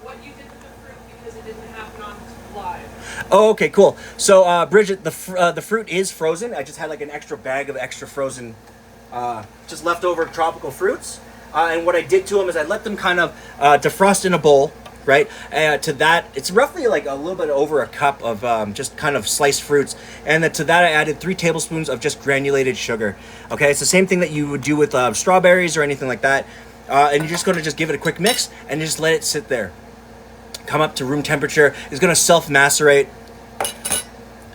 what you did with the fruit, because it didn't happen on live. Oh, okay, cool. So, Bridget, the fruit is frozen. I just had like an extra bag of extra frozen, just leftover tropical fruits. And what I did to them is I let them kind of defrost in a bowl, right? To that, it's roughly like a little bit over a cup of just kind of sliced fruits. And then to that, I added 3 tablespoons of just granulated sugar. Okay, it's the same thing that you would do with strawberries or anything like that. And you're just going to just give it a quick mix and just let it sit there. Come up to room temperature. It's going to self-macerate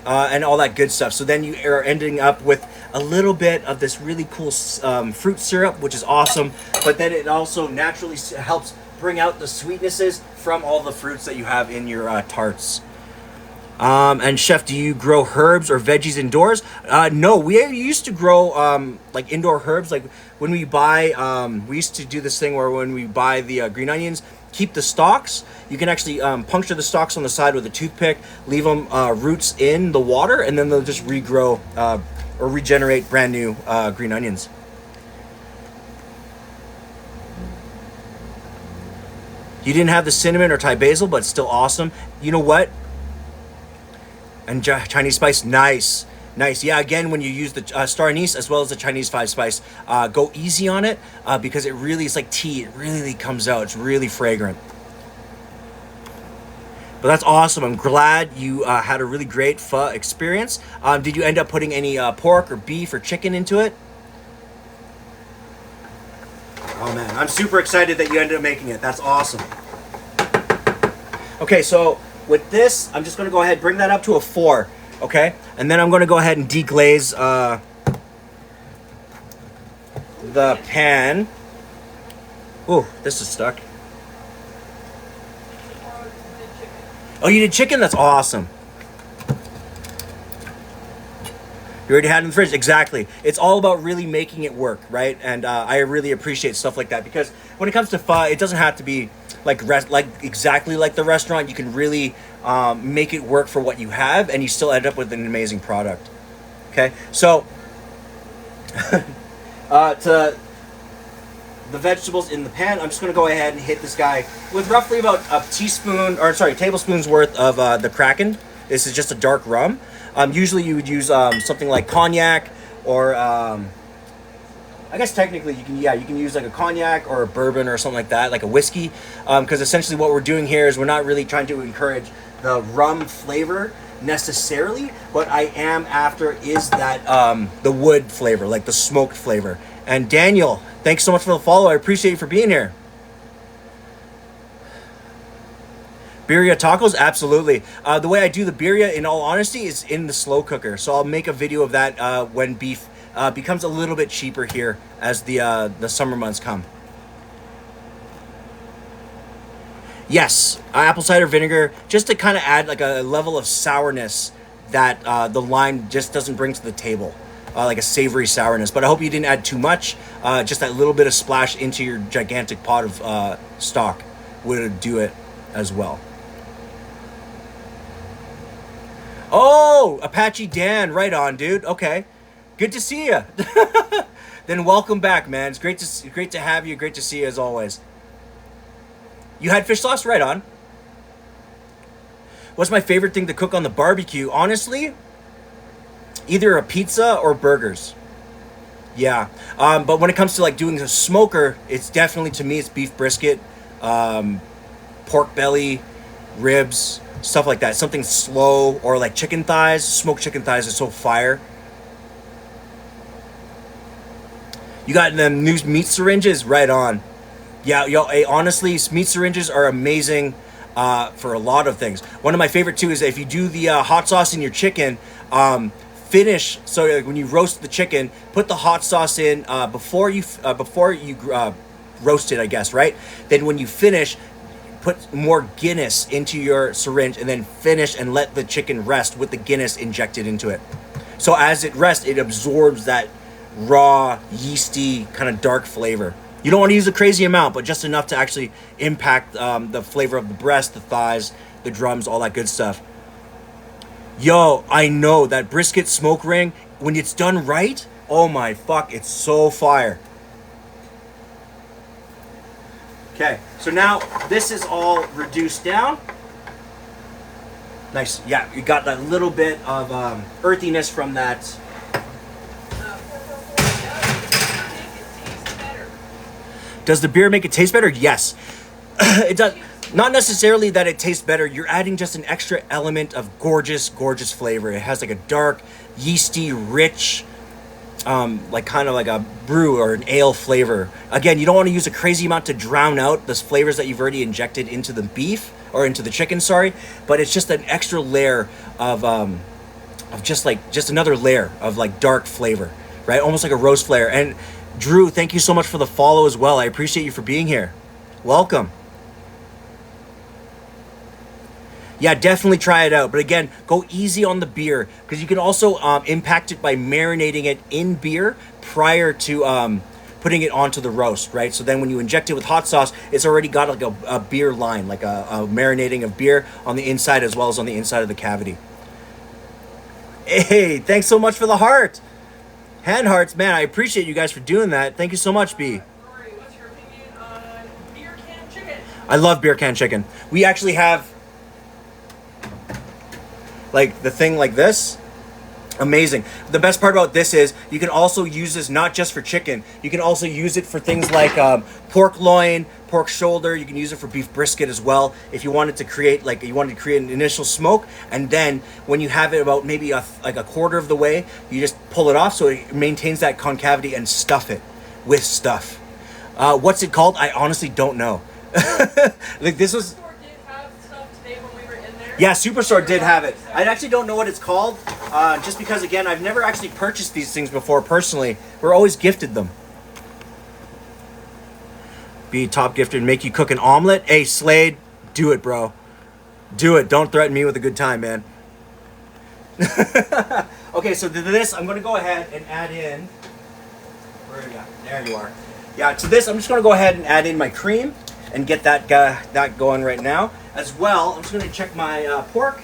and all that good stuff. So then you are ending up with a little bit of this really cool fruit syrup, which is awesome. But then it also naturally helps bring out the sweetnesses from all the fruits that you have in your tarts. And Chef, do you grow herbs or veggies indoors? No, we used to grow like indoor herbs. Like when we buy, we used to do this thing where when we buy the green onions, keep the stalks. You can actually puncture the stalks on the side with a toothpick, leave them roots in the water, and then they'll just regrow or regenerate brand new green onions. You didn't have the cinnamon or Thai basil, but still awesome. You know what? And Chinese spice, nice. Yeah, again, when you use the star anise as well as the Chinese 5 spice, go easy on it because it really is like tea. It really comes out. It's really fragrant. But that's awesome. I'm glad you had a really great pho experience. Did you end up putting any pork or beef or chicken into it? Oh man, I'm super excited that you ended up making it. That's awesome. Okay, so with this, I'm just going to go ahead and bring that up to a 4. Okay, and then I'm going to go ahead and deglaze the pan. Ooh, this is stuck. Oh, you did chicken? That's awesome. You already had it in the fridge. Exactly. It's all about really making it work, right? And I really appreciate stuff like that because when it comes to pho, it doesn't have to be like exactly like the restaurant. You can really make it work for what you have, and you still end up with an amazing product. Okay, so to the vegetables in the pan, I'm just going to go ahead and hit this guy with roughly about a tablespoon's worth of the Kraken. This is just a dark rum. Usually you would use something like cognac or I guess technically you can use like a cognac or a bourbon or something like that, like a whiskey, because essentially what we're doing here is we're not really trying to encourage the rum flavor necessarily. What I am after is that the wood flavor, like the smoked flavor. And Daniel, thanks so much for the follow. I appreciate you for being here. Birria tacos, absolutely. The way I do the birria, in all honesty, is in the slow cooker. So I'll make a video of that when beef becomes a little bit cheaper here as the summer months come. Yes, apple cider vinegar, just to kind of add like a level of sourness that the lime just doesn't bring to the table, like a savory sourness. But I hope you didn't add too much. Just that little bit of splash into your gigantic pot of stock would do it as well. Oh, Apache Dan, right on, dude. Okay, good to see you. Then welcome back, man. It's great to have you. Great to see you as always. You had fish sauce, right on. What's my favorite thing to cook on the barbecue? Honestly, either a pizza or burgers. Yeah, but when it comes to like doing a smoker, it's definitely, to me, it's beef brisket, pork belly, ribs, stuff like that. Something slow, or like chicken thighs. Smoked chicken thighs are so fire. You got them new meat syringes? Right on. Yeah, yo, hey, honestly, meat syringes are amazing for a lot of things. One of my favorite too is if you do the hot sauce in your chicken, finish, so like when you roast the chicken, put the hot sauce in before you roast it, I guess, right? Then when you finish, put more Guinness into your syringe, and then finish and let the chicken rest with the Guinness injected into it. So as it rests, it absorbs that raw, yeasty, kind of dark flavor. You don't want to use a crazy amount, but just enough to actually impact the flavor of the breast, the thighs, the drums, all that good stuff. Yo, I know that brisket smoke ring, when it's done right, oh my fuck, it's so fire. Okay, so now this is all reduced down. Nice, yeah, you got that little bit of earthiness from that. Does the beer make it taste better? Yes. It does. Not necessarily that it tastes better. You're adding just an extra element of gorgeous, gorgeous flavor. It has like a dark, yeasty, rich, like kind of like a brew or an ale flavor. Again, you don't want to use a crazy amount to drown out the flavors that you've already injected into the beef, or into the chicken, sorry. But it's just an extra layer of just another layer of like dark flavor, right? Almost like a roast flavor. And Drew, thank you so much for the follow as well. I appreciate you for being here. Welcome. Yeah, definitely try it out. But again, go easy on the beer, because you can also impact it by marinating it in beer prior to putting it onto the roast, right? So then when you inject it with hot sauce, it's already got like a beer line, like a marinating of beer on the inside as well as on the inside of the cavity. Hey, thanks so much for the heart. Hand hearts, man, I appreciate you guys for doing that. Thank you so much, B. Rory, what's your opinion on beer can chicken? I love beer can chicken. We actually have like the thing like this. Amazing. The best part about this is you can also use this not just for chicken. You can also use it for things like pork loin, pork shoulder. You can use it for beef brisket as well. If you wanted to create an initial smoke, and then when you have it about maybe a quarter of the way, you just pull it off so it maintains that concavity, and stuff it with stuff. What's it called? I honestly don't know. Like this was. Yeah, Superstore did have it. I actually don't know what it's called, just because, again, I've never actually purchased these things before personally. We're always gifted them. Be top gifted, make you cook an omelet. Hey, Slade, do it, bro. Do it. Don't threaten me with a good time, man. Okay, so to this, I'm going to go ahead and add in... Where are you at? There you are. Yeah, to this, I'm just going to go ahead and add in my cream and get that going right now. As well, I'm just going to check my pork.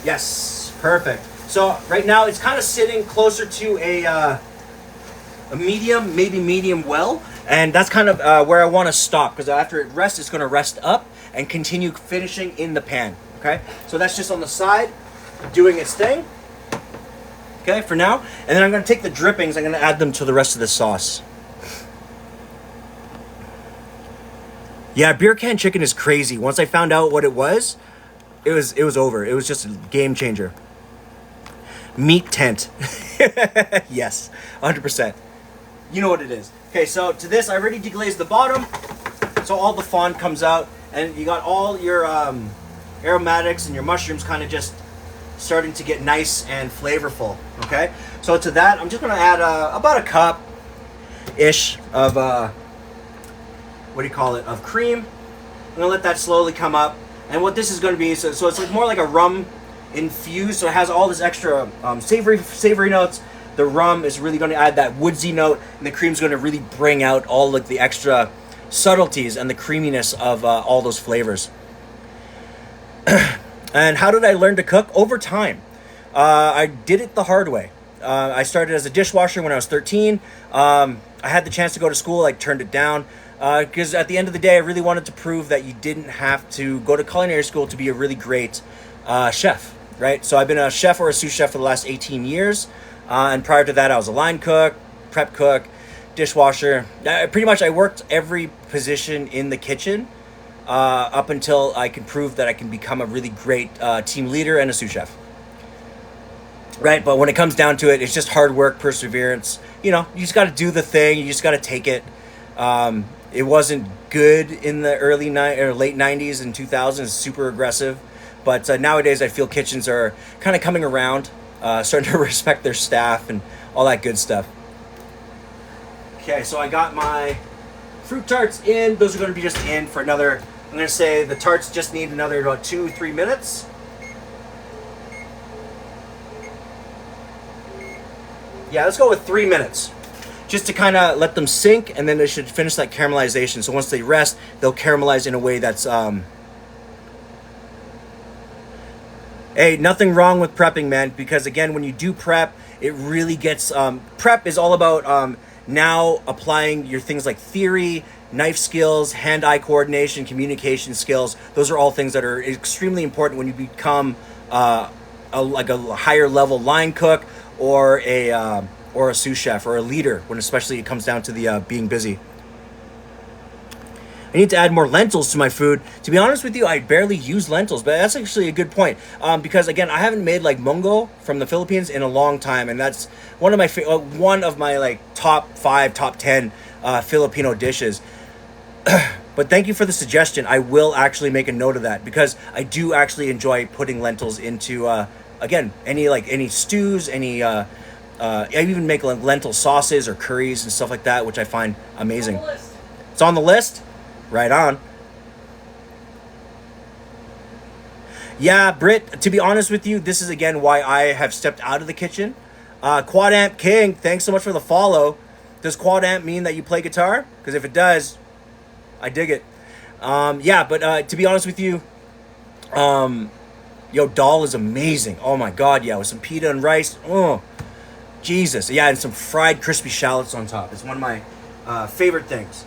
Yes, perfect. So right now it's kind of sitting closer to a medium, maybe medium well, and that's kind of where I want to stop, because after it rests, it's going to rest up and continue finishing in the pan. Okay, so that's just on the side, doing its thing. Okay, for now. And then I'm going to take the drippings, I'm going to add them to the rest of the sauce. Yeah, beer can chicken is crazy. Once I found out what it was over. It was just a game changer. Meat tent. Yes, 100%. You know what it is. Okay, so to this, I already deglazed the bottom. So all the fond comes out. And you got all your aromatics and your mushrooms kind of just starting to get nice and flavorful. Okay, so to that, I'm just going to add about a cup-ish of, of cream. I'm going to let that slowly come up. And what this is going to be, so it's like more like a rum infused, so it has all this extra savory notes. The rum is really going to add that woodsy note, and the cream's going to really bring out all like the extra subtleties and the creaminess of all those flavors. And how did I learn to cook? Over time. I did it the hard way. I started as a dishwasher when I was 13. I had the chance to go to school. I turned it down because at the end of the day, I really wanted to prove that you didn't have to go to culinary school to be a really great chef, right? So I've been a chef or a sous chef for the last 18 years. And prior to that, I was a line cook, prep cook, dishwasher. Pretty much I worked every position in the kitchen up until I can prove that I can become a really great team leader and a sous chef. Right, but when it comes down to it, it's just hard work, perseverance. You know, you just got to do the thing. You just got to take it. It wasn't good in the late 90s and 2000s, super aggressive. But nowadays, I feel kitchens are kind of coming around, starting to respect their staff and all that good stuff. Okay, so I got my fruit tarts in. Those are going to be just in for another, I'm going to say the tarts just need another about 2-3 minutes. Yeah, let's go with 3 minutes. Just to kind of let them sink, and then they should finish that caramelization. So once they rest, they'll caramelize in a way that's... Hey, nothing wrong with prepping, man, because again, when you do prep, it really gets... prep is all about now applying your things like theory, knife skills, hand-eye coordination, communication skills. Those are all things that are extremely important when you become a higher level line cook, or a sous chef, or a leader, when especially it comes down to the being busy. I need to add more lentils to my food. To be honest with you, I barely use lentils, but that's actually a good point. Because again, I haven't made like mongo from the Philippines in a long time, and that's one of my like top 5, top 10 Filipino dishes. But thank you for the suggestion. I will actually make a note of that, because I do actually enjoy putting lentils into again, any stews, I even make lentil sauces or curries and stuff like that, which I find amazing. It's on the list? Right on. Yeah, Britt, to be honest with you, this is again why I have stepped out of the kitchen. Quad Amp King, thanks so much for the follow. Does Quad Amp mean that you play guitar? Because if it does, I dig it. But to be honest with you, dal is amazing. Oh my god, yeah, with some pita and rice. Oh, Jesus. Yeah, and some fried crispy shallots on top. It's one of my favorite things.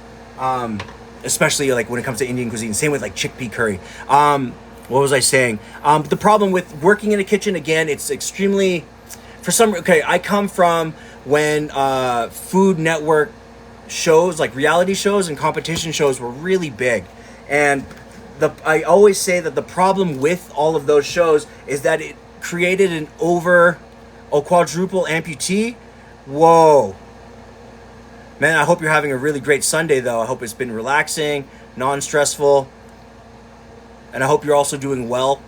Especially like when it comes to Indian cuisine. Same with like chickpea curry. What was I saying? The problem with working in a kitchen, again, it's extremely... I come from when Food Network shows, like reality shows and competition shows, were really big. And I always say that the problem with all of those shows is that it created a quadruple amputee. Whoa. Man, I hope you're having a really great Sunday, though. I hope it's been relaxing, non-stressful, and I hope you're also doing well.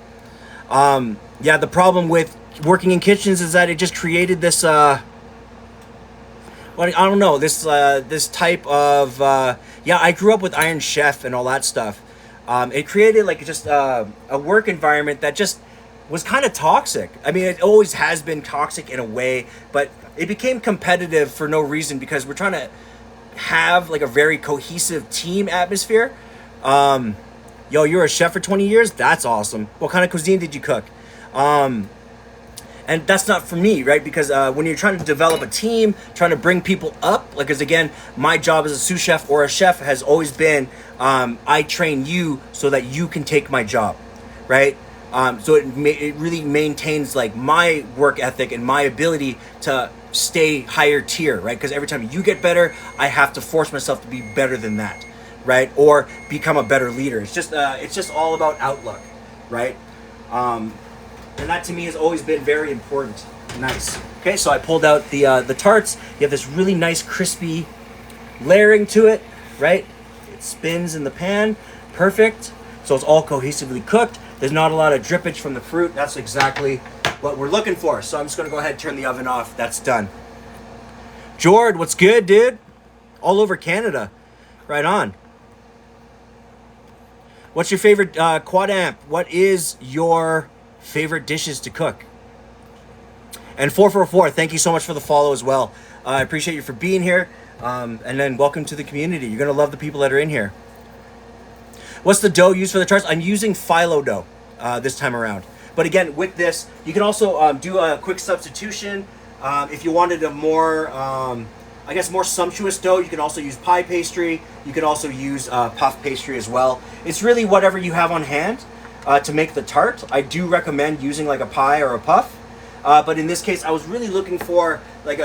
The problem with working in kitchens is that it just created this, this type of, I grew up with Iron Chef and all that stuff. It created like just a work environment that just was kind of toxic. I mean, it always has been toxic in a way, but it became competitive for no reason, because we're trying to have like a very cohesive team atmosphere. You're a chef for 20 years? That's awesome. What kind of cuisine did you cook? And that's not for me, right? Because when you're trying to develop a team, trying to bring people up, because again, my job as a sous chef or a chef has always been, I train you so that you can take my job, right? So it really maintains like my work ethic and my ability to stay higher tier, right? Because every time you get better, I have to force myself to be better than that, right? Or become a better leader. It's just all about outlook, right? And that to me has always been very important. Nice. Okay, so I pulled out the tarts. You have this really nice crispy layering to it, right? It spins in the pan, perfect. So it's all cohesively cooked. There's not a lot of drippage from the fruit. That's exactly what we're looking for. So I'm just gonna go ahead and turn the oven off. That's done. Jord, what's good, dude? All over Canada. Right on. What's your favorite quad amp? What is your favorite dishes to cook? And 444, thank you so much for the follow as well. I appreciate you for being here. And then welcome to the community. You're gonna love the people that are in here. What's the dough used for the tarts? I'm using phyllo dough this time around. But again, with this, you can also do a quick substitution. If you wanted a more, I guess, more sumptuous dough, you can also use pie pastry. You can also use puff pastry as well. It's really whatever you have on hand to make the tart. I do recommend using like a pie or a puff. But in this case, I was really looking for like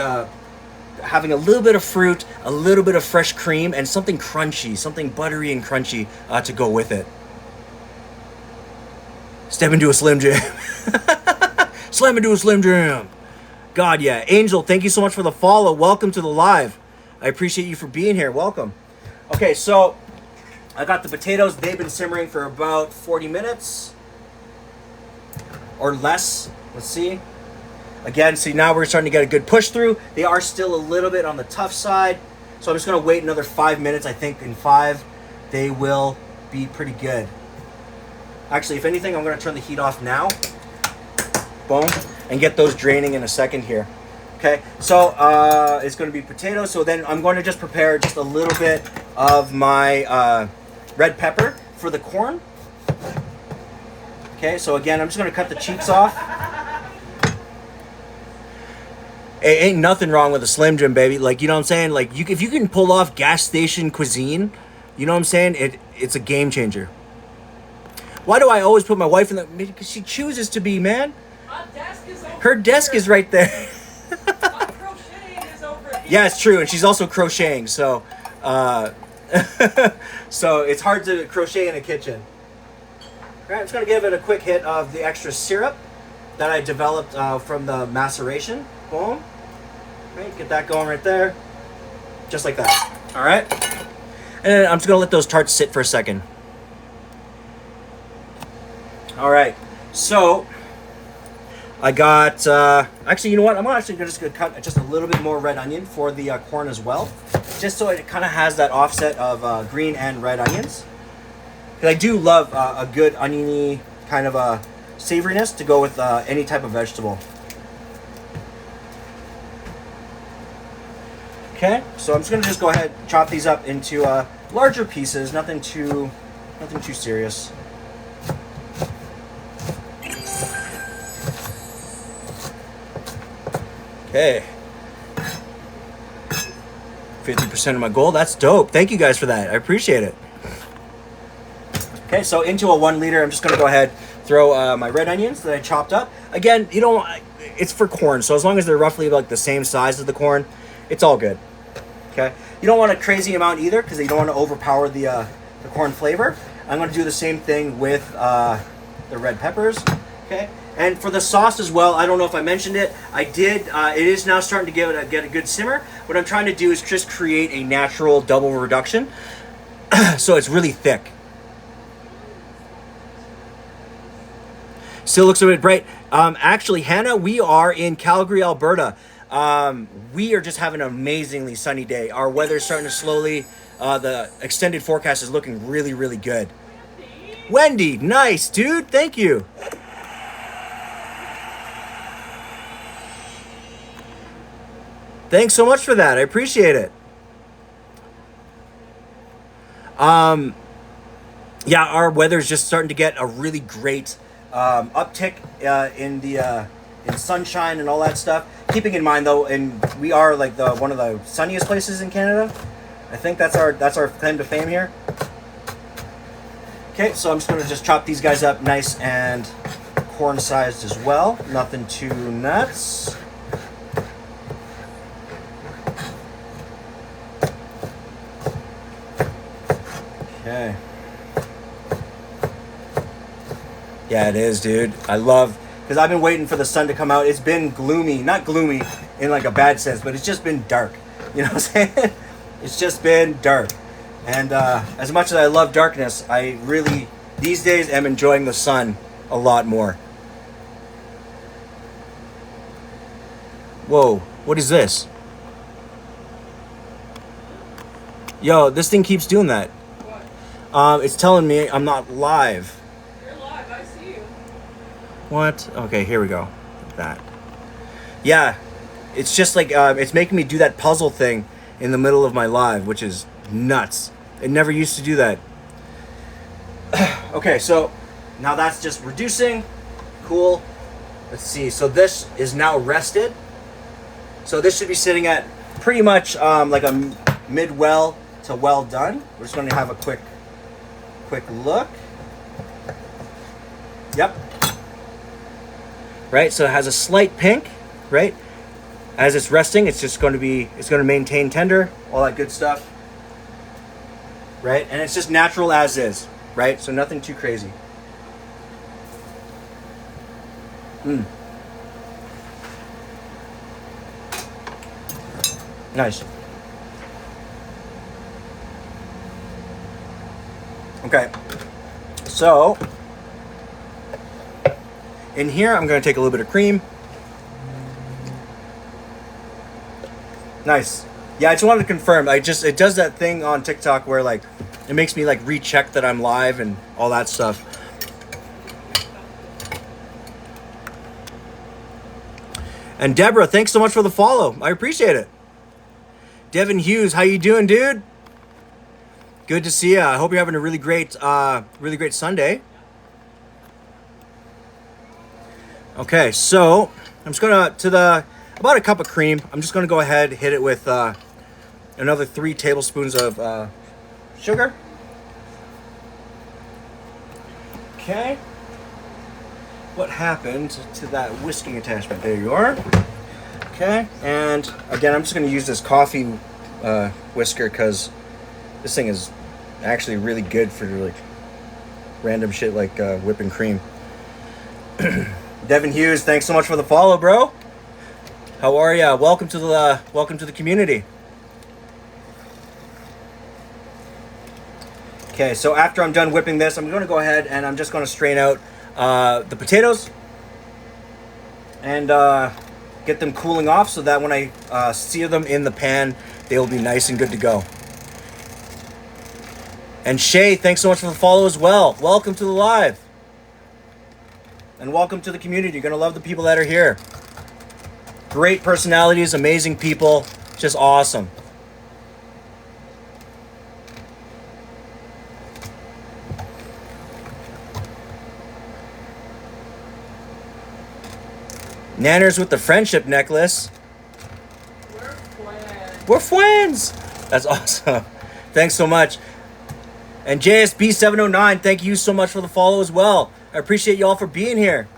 having a little bit of fruit, a little bit of fresh cream, and something crunchy, something buttery and crunchy to go with it. Step into a Slim Jim. Slam into a Slim Jim. God, yeah. Angel, thank you so much for the follow. Welcome to the live. I appreciate you for being here. Welcome. Okay, so I got the potatoes. They've been simmering for about 40 minutes or less. Let's see. Again, see, now we're starting to get a good push through. They are still a little bit on the tough side. So I'm just going to wait another 5 minutes. I think in 5, they will be pretty good. Actually, if anything, I'm going to turn the heat off now. Boom. And get those draining in a second here. Okay, so it's going to be potatoes. So then I'm going to just prepare just a little bit of my red pepper for the corn. Okay, so again, I'm just going to cut the cheeks off. Ain't nothing wrong with a Slim Jim, baby. Like, you know what I'm saying? Like, if you can pull off gas station cuisine, you know what I'm saying? It's a game changer. Why do I always put my wife in that? Because she chooses to be, man. Her desk is right there. Crocheting is over here. Yeah, it's true. And she's also crocheting. So, so it's hard to crochet in a kitchen. All right, I'm just going to give it a quick hit of the extra syrup that I developed from the maceration. Boom. Right, get that going right there. Just like that. All right. And then I'm just going to let those tarts sit for a second. All right. So I got, actually, you know what? I'm actually just going to cut just a little bit more red onion for the corn as well. Just so it kind of has that offset of green and red onions. Because I do love a good oniony kind of a savoriness to go with any type of vegetable. Okay, so I'm just gonna go ahead and chop these up into larger pieces. Nothing too serious. Okay. 50% of my goal. That's dope. Thank you guys for that. I appreciate it. Okay, so into a 1 liter, I'm just gonna go ahead, throw my red onions that I chopped up. Again, you know, it's for corn, so as long as they're roughly like the same size as the corn, it's all good. Okay, you don't want a crazy amount either because you don't want to overpower the corn flavor. I'm going to do the same thing with the red peppers. Okay, and for the sauce as well, I don't know if I mentioned it. I did. It is now starting to get a good simmer. What I'm trying to do is just create a natural double reduction, so it's really thick. Still looks a bit bright. Actually, Hannah, we are in Calgary, Alberta. We are just having an amazingly sunny day. Our weather's starting to slowly, the extended forecast is looking really, really good. Wendy, nice, dude. Thank you. Thanks so much for that. I appreciate it. Yeah, our weather's just starting to get a really great uptick in sunshine and all that stuff. Keeping in mind though, and we are like one of the sunniest places in Canada. I think that's our claim to fame here. Okay, so I'm just gonna chop these guys up nice and corn sized as well. Nothing too nuts. Okay. Yeah, it is, dude. I love, because I've been waiting for the sun to come out. It's been gloomy, not gloomy in like a bad sense, but it's just been dark. You know what I'm saying? It's just been dark. And as much as I love darkness, I really, these days, am enjoying the sun a lot more. Whoa, what is this? Yo, this thing keeps doing that. What? It's telling me I'm not live. You're live. I see you. What? Okay, here we go. That. Yeah, it's just like, it's making me do that puzzle thing in the middle of my live, which is nuts. It never used to do that. Okay, so now that's just reducing. Cool. Let's see. So this is now rested. So this should be sitting at pretty much like a mid-well to well done. We're just going to have a quick look. Yep. Right, so it has a slight pink, right? As it's resting, it's just going to maintain tender, all that good stuff. Right? And it's just natural as is, right? So nothing too crazy. Nice. Okay. So, in here, I'm going to take a little bit of cream. Nice. Yeah, I just wanted to confirm. It does that thing on TikTok where like it makes me like recheck that I'm live and all that stuff. And Deborah, thanks so much for the follow. I appreciate it. Devin Hughes, how you doing, dude? Good to see you. I hope you're having a really great Sunday. Okay, so I'm just gonna about a cup of cream. I'm just gonna go ahead hit it with another 3 tablespoons of sugar. Okay. What happened to that whisking attachment? There you are. Okay, and again, I'm just going to use this coffee whisker because this thing is actually really good for like random shit like whipping cream. Devin Hughes, thanks so much for the follow, bro. How are ya? Welcome to the community. Okay, so after I'm done whipping this, I'm going to go ahead and I'm just going to strain out the potatoes and get them cooling off so that when I sear them in the pan, they will be nice and good to go. And Shay, thanks so much for the follow as well. Welcome to the live. And welcome to the community. You're going to love the people that are here. Great personalities, amazing people, just awesome. Nanners with the friendship necklace. We're friends. That's awesome. Thanks so much. And JSB709, thank you so much for the follow as well. I appreciate you all for being here.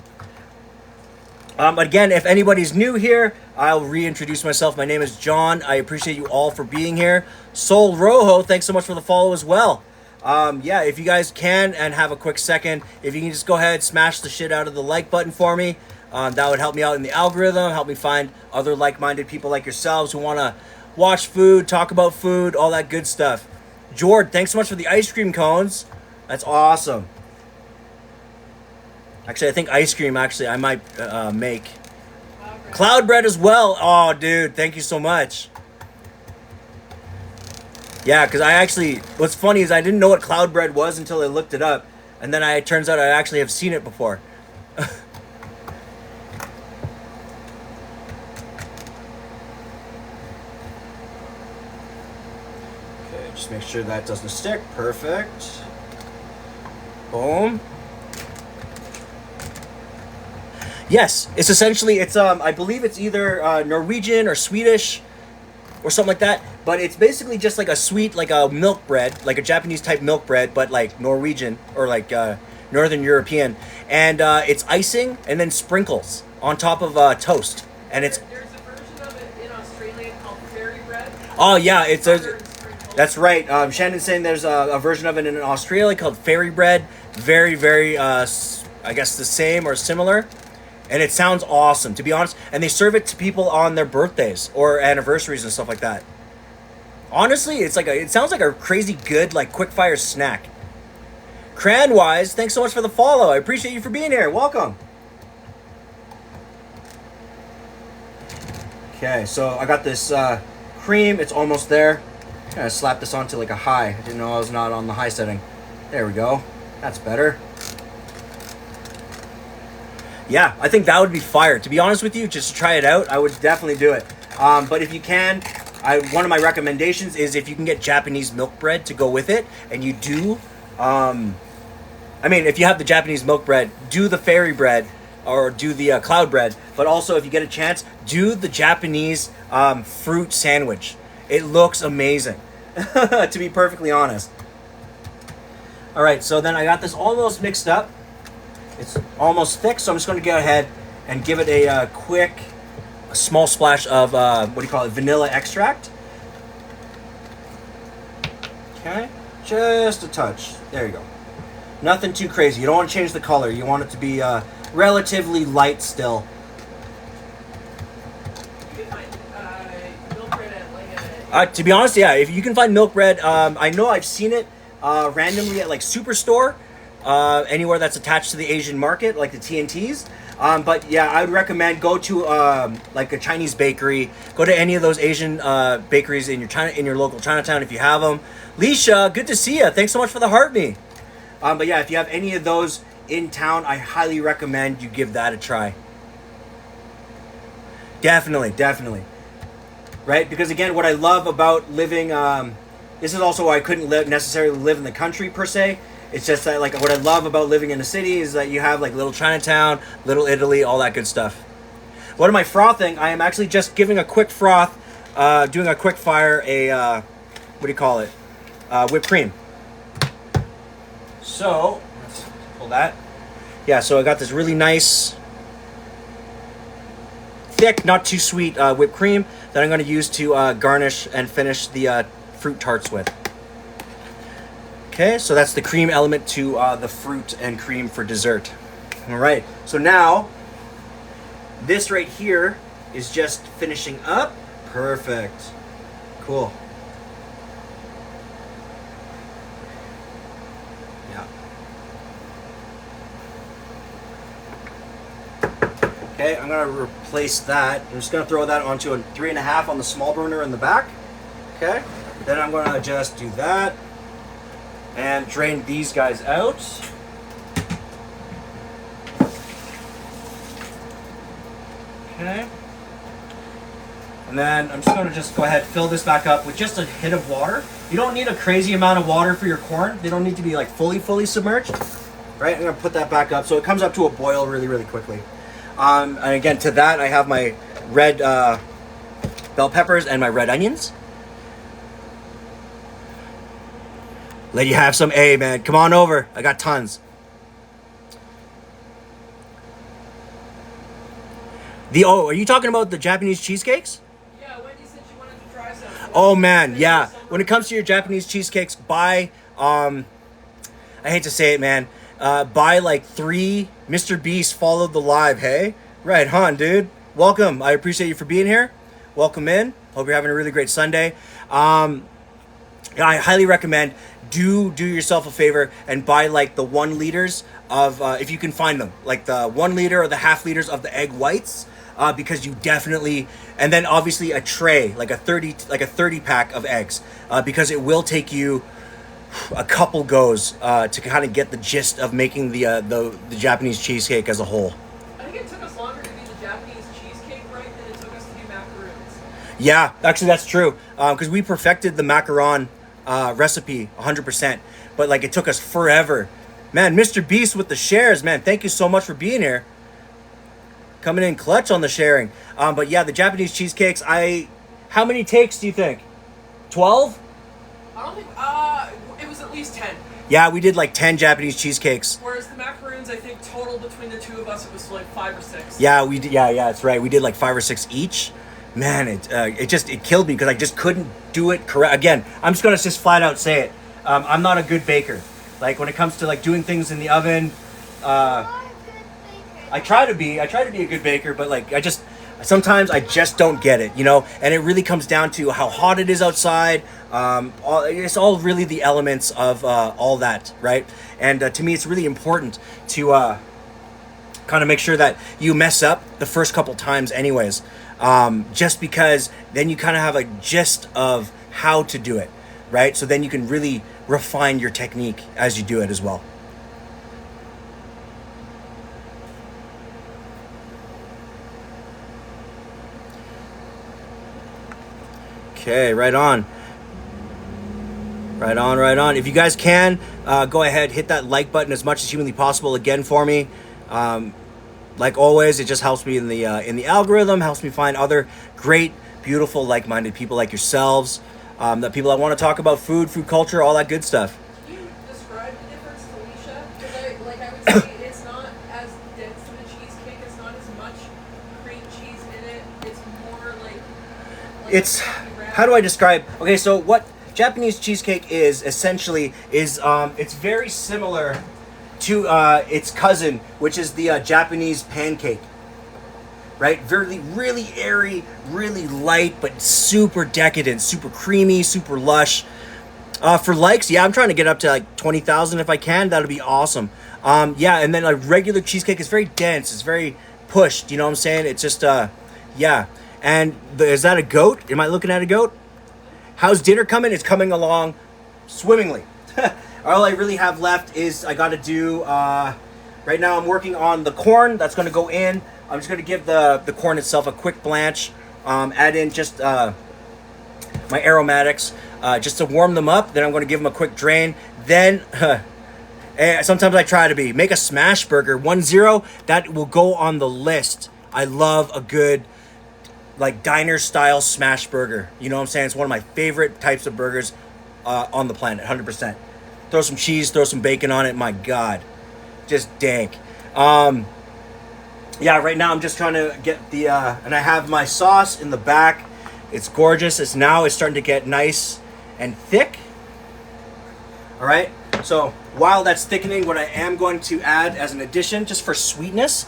Again, if anybody's new here, I'll reintroduce myself. My name is John. I appreciate you all for being here. Sol Rojo, thanks so much for the follow as well. Yeah, if you guys can and have a quick second, if you can just go ahead, smash the shit out of the like button for me. That would help me out in the algorithm, help me find other like-minded people like yourselves who want to watch food, talk about food, all that good stuff. Jord, thanks so much for the ice cream cones. That's awesome. Actually, I think ice cream, I might make. Cloud bread as well. Oh, dude, thank you so much. Yeah, because what's funny is I didn't know what cloud bread was until I looked it up. And then it turns out I actually have seen it before. Just make sure that doesn't stick. Perfect. Boom. Yes, it's essentially, I believe it's either Norwegian or Swedish or something like that, but it's basically just like a sweet, like a milk bread, like a Japanese type milk bread, but like Norwegian or like Northern European, and it's icing and then sprinkles on top of toast, and it's. There's a version of it in Australia called fairy bread. Oh yeah, it's Butter a. and sprinkles. That's right. Shannon's saying there's a version of it in Australia called fairy bread. Very, very, I guess the same or similar. And it sounds awesome, to be honest. And they serve it to people on their birthdays or anniversaries and stuff like that. Honestly, it sounds like a crazy good, like, quick fire snack. Cranwise, thanks so much for the follow. I appreciate you for being here. Welcome. Okay, so I got this cream. It's almost there. I'm gonna slap this onto like a high. I didn't know I was not on the high setting. There we go. That's better. Yeah, I think that would be fire. To be honest with you, just to try it out, I would definitely do it. But if you can, one of my recommendations is if you can get Japanese milk bread to go with it, and you do, if you have the Japanese milk bread, do the fairy bread or do the cloud bread. But also, if you get a chance, do the Japanese fruit sandwich. It looks amazing, to be perfectly honest. All right, so then I got this almost mixed up. It's almost thick, so I'm just going to go ahead and give it a small splash of, vanilla extract. Okay, just a touch. There you go. Nothing too crazy. You don't want to change the color. You want it to be relatively light still. You can find milk bread at like a... To be honest, yeah, if you can find milk bread, I know I've seen it randomly at like Superstore. Anywhere that's attached to the Asian market, like the TNTs. But yeah, I would recommend go to like a Chinese bakery. Go to any of those Asian bakeries in your local Chinatown if you have them. Leisha, good to see you. Thanks so much for the heart me. But yeah, if you have any of those in town, I highly recommend you give that a try. Definitely. Right? Because again, what I love about living, this is also why I couldn't necessarily live in the country per se. It's just that, like, what I love about living in a city is that you have, like, little Chinatown, little Italy, all that good stuff. What am I frothing? I am actually just giving a quick froth, doing a quick fire, whipped cream. So, let's pull that. Yeah, so I got this really nice, thick, not too sweet whipped cream that I'm going to use to garnish and finish the fruit tarts with. Okay, so that's the cream element to the fruit and cream for dessert. All right, so now this right here is just finishing up. Perfect. Cool. Yeah. Okay, I'm gonna replace that. I'm just gonna throw that onto a 3.5 on the small burner in the back. Okay, then I'm gonna just do that. And drain these guys out. Okay. And then I'm just going to go ahead and fill this back up with just a hit of water. You don't need a crazy amount of water for your corn. They don't need to be like fully submerged. Right? I'm going to put that back up so it comes up to a boil really quickly. And again, to that I have my red bell peppers and my red onions. Let you have some. Hey, man, come on over. I got tons. Are you talking about the Japanese cheesecakes? Yeah, Wendy said she wanted to try some. Oh, man, yeah. When it comes to your Japanese cheesecakes, buy, I hate to say it, man, buy like 3 Mr. Beast Followed the Live, hey? Right on, dude. Welcome. I appreciate you for being here. Welcome in. Hope you're having a really great Sunday. I highly recommend do yourself a favor and buy like the 1 liters of if you can find them, like the 1 liter or the half liters of the egg whites, because you definitely, and then obviously a tray, like a 30 pack of eggs, because it will take you a couple goes to kind of get the gist of making the Japanese cheesecake as a whole. I think it took us longer to do the Japanese cheesecake right than it took us to do macaroons. Yeah, actually that's true, because we perfected the macaron recipe 100%, but like it took us forever. Man, Mr. Beast with the shares, man, thank you so much for being here. Coming in clutch on the sharing. But yeah, the Japanese cheesecakes, how many takes do you think? 12? I don't think, it was at least 10. Yeah, we did like 10 Japanese cheesecakes. Whereas the macaroons, I think total between the two of us, it was like 5 or 6. Yeah, we did. Yeah, that's right. We did like 5 or 6 each. Man, it killed me because I just couldn't do it correct. Again, I'm just gonna just flat out say it. I'm not a good baker. Like when it comes to like doing things in the oven, I try to be a good baker, but like sometimes I just don't get it, you know. And it really comes down to how hot it is outside. It's all really the elements of all that, right? And to me, it's really important to kind of make sure that you mess up the first couple times, anyways. Just because then you kind of have a gist of how to do it, right? So then you can really refine your technique as you do it as well. Okay, right on. Right on, right on. If you guys can, go ahead, hit that like button as much as humanly possible again for me. Like always, it just helps me in the algorithm, helps me find other great, beautiful, like-minded people like yourselves, that people that want to talk about food culture, all that good stuff. Can you describe the difference to Alicia? Because I would say it's not as dense of a cheesecake. It's not as much cream cheese in it. It's more like It's, how do I describe? Okay, so what Japanese cheesecake is essentially is it's very similar to its cousin, which is the Japanese pancake, right? Really airy, really light, but super decadent, super creamy, super lush. For likes, yeah, I'm trying to get up to like 20,000 if I can. That'll be awesome. Yeah, and then a regular cheesecake is very dense. It's very pushed. You know what I'm saying? It's just yeah. And is that a goat? Am I looking at a goat? How's dinner coming? It's coming along swimmingly. All I really have left is I got to do, right now I'm working on the corn that's going to go in. I'm just going to give the corn itself a quick blanch, add in just my aromatics, just to warm them up. Then I'm going to give them a quick drain. Then, sometimes I try to make a smash burger, 1-0, that will go on the list. I love a good, like, diner style smash burger. You know what I'm saying? It's one of my favorite types of burgers on the planet, 100%. Throw some cheese, throw some bacon on it. My God, just dank. Yeah, right now I'm just trying to get the, and I have my sauce in the back. It's gorgeous. It's starting to get nice and thick. All right. So while that's thickening, what I am going to add as an addition, just for sweetness,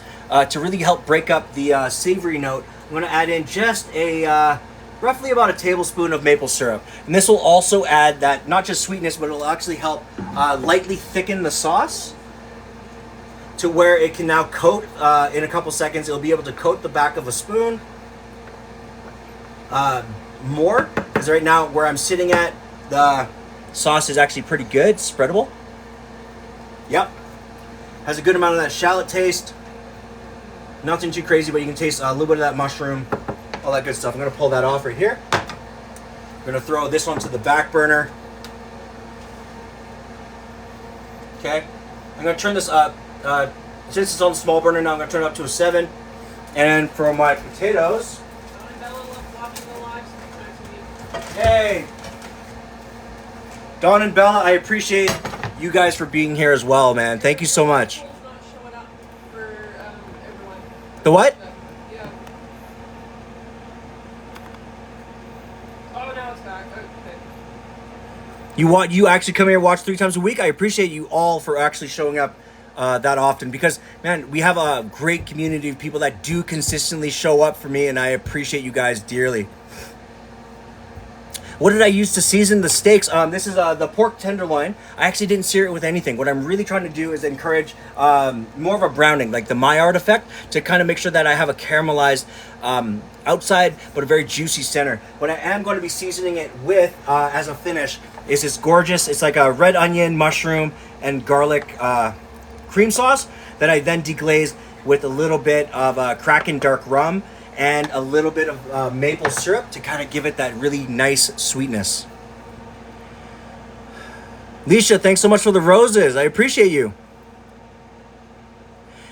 to really help break up the savory note, I'm going to add in just a roughly about a tablespoon of maple syrup. And this will also add that, not just sweetness, but it will actually help lightly thicken the sauce to where it can now coat in a couple seconds. It'll be able to coat the back of a spoon more, because right now where I'm sitting at, the sauce is actually pretty good, spreadable. Yep. Has a good amount of that shallot taste. Nothing too crazy, but you can taste a little bit of that mushroom, all that good stuff. I'm going to pull that off right here. I'm going to throw this one to the back burner. Okay. I'm going to turn this up. Since it's on the small burner now, I'm going to turn it up to a 7. And for my potatoes... Don and Bella love watching the live, so it's nice to meet you. Hey! Don and Bella, I appreciate you guys for being here as well, man. Thank you so much. Cole's not showing up for everyone. The what? Yeah. Oh, now it's back. Okay. You actually come here and watch 3 times a week? I appreciate you all for actually showing up that often, because, man, we have a great community of people that do consistently show up for me, and I appreciate you guys dearly. What did I use to season the steaks? This is the pork tenderloin. I actually didn't sear it with anything. What I'm really trying to do is encourage more of a browning, like the Maillard effect, to kind of make sure that I have a caramelized outside, but a very juicy center. What I am going to be seasoning it with as a finish is this gorgeous, it's like a red onion, mushroom, and garlic cream sauce that I then deglaze with a little bit of Kraken dark rum and a little bit of maple syrup to kind of give it that really nice sweetness. Leisha, thanks so much for the roses. I appreciate you.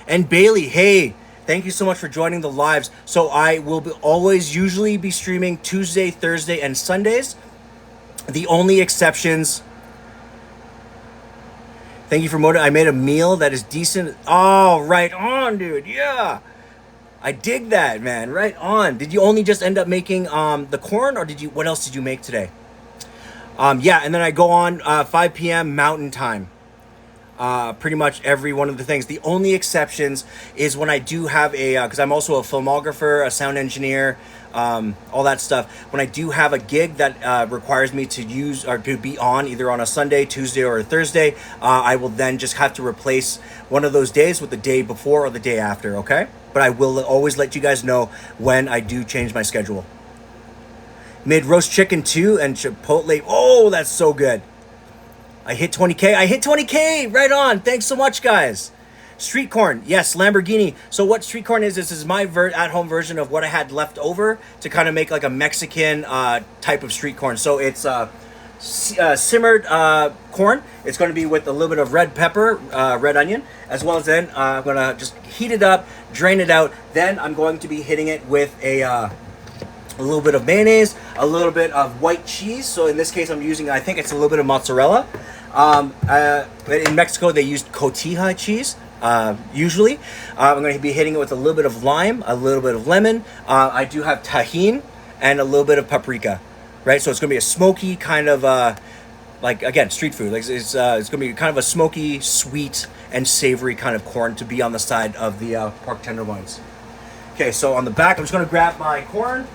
And Bailey, hey, thank you so much for joining the lives. So I will usually be streaming Tuesday, Thursday, and Sundays. The only exceptions Thank you for I made a meal that is decent. Oh, right on, dude. Yeah. I dig that, man. Right on. Did you only just end up making the corn, or what else did you make today? Yeah, and then I go on 5 p.m. Mountain Time. Pretty much every one of the things. The only exceptions is when I do have because I'm also a filmographer, a sound engineer, all that stuff. When I do have a gig that requires me to use or to be on either on a Sunday, Tuesday, or a Thursday, I will then just have to replace one of those days with the day before or the day after, okay? But I will always let you guys know when I do change my schedule. Made roast chicken too and chipotle. Oh, that's so good. I hit 20K. Right on. Thanks so much, guys. Street corn. Yes, Lamborghini. So what street corn is, this is my at-home version of what I had left over to kind of make like a Mexican type of street corn. So it's simmered corn. It's going to be with a little bit of red pepper, red onion, as well as then I'm going to just heat it up, drain it out. Then I'm going to be hitting it with a little bit of mayonnaise, a little bit of white cheese. So in this case, I'm using, I think it's a little bit of mozzarella. In Mexico, they use cotija cheese, usually. I'm going to be hitting it with a little bit of lime, a little bit of lemon. I do have tahini and a little bit of paprika, right? So it's going to be a smoky kind of, like, again, street food. Like it's going to be kind of a smoky, sweet, and savory kind of corn to be on the side of the pork tenderloins. Okay, so on the back, I'm just going to grab my corn.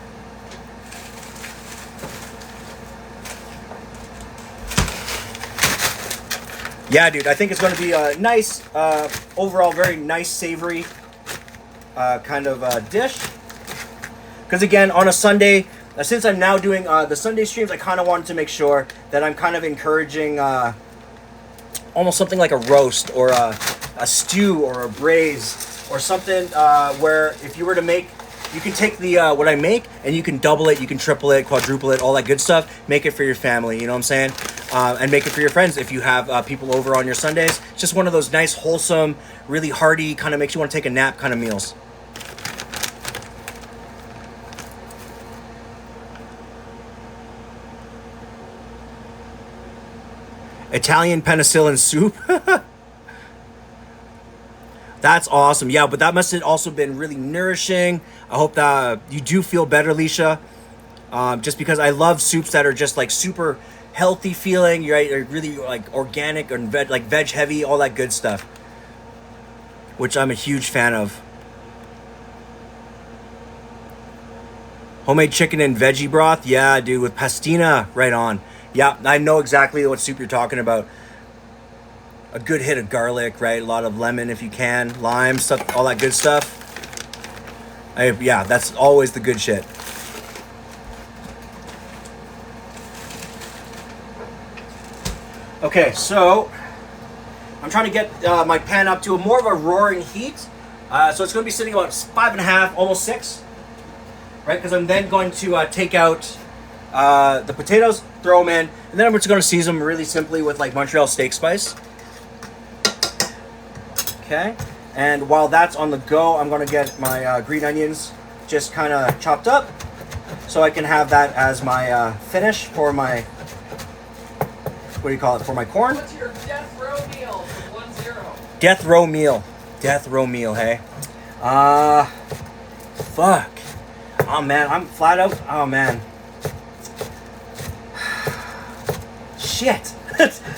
Yeah, dude, I think it's going to be a nice, overall very nice, savory kind of dish. Because again, on a Sunday, since I'm now doing the Sunday streams, I kind of wanted to make sure that I'm kind of encouraging almost something like a roast or a stew or a braise or something where if you were to make, you can take the what I make and you can double it, you can triple it, quadruple it, all that good stuff. Make it for your family, you know what I'm saying? And make it for your friends if you have people over on your Sundays. It's just one of those nice, wholesome, really hearty, kind of makes you want to take a nap kind of meals. Italian penicillin soup. That's awesome. Yeah, but that must have also been really nourishing. I hope that you do feel better, Leisha. Just because I love soups that are just like super healthy feeling, right? They're really like organic and veg heavy, all that good stuff, which I'm a huge fan of. Homemade chicken and veggie broth. Yeah, dude, with pastina, right on. Yeah, I know exactly what soup you're talking about. A good hit of garlic, right? A lot of lemon if you can, lime, stuff, all that good stuff. Yeah, that's always the good shit. Okay, so I'm trying to get my pan up to more of a roaring heat. So it's going to be sitting about 5.5, almost 6, right? Because I'm then going to take out the potatoes, throw them in, and then I'm just going to season them really simply with like Montreal steak spice. Okay, and while that's on the go, I'm going to get my green onions just kind of chopped up so I can have that as my finish for my, what do you call it, for my corn? What's your death row meal for 1-0? Death row meal. Death row meal, hey? Fuck. Oh, man, I'm flat out. Oh, man. Shit.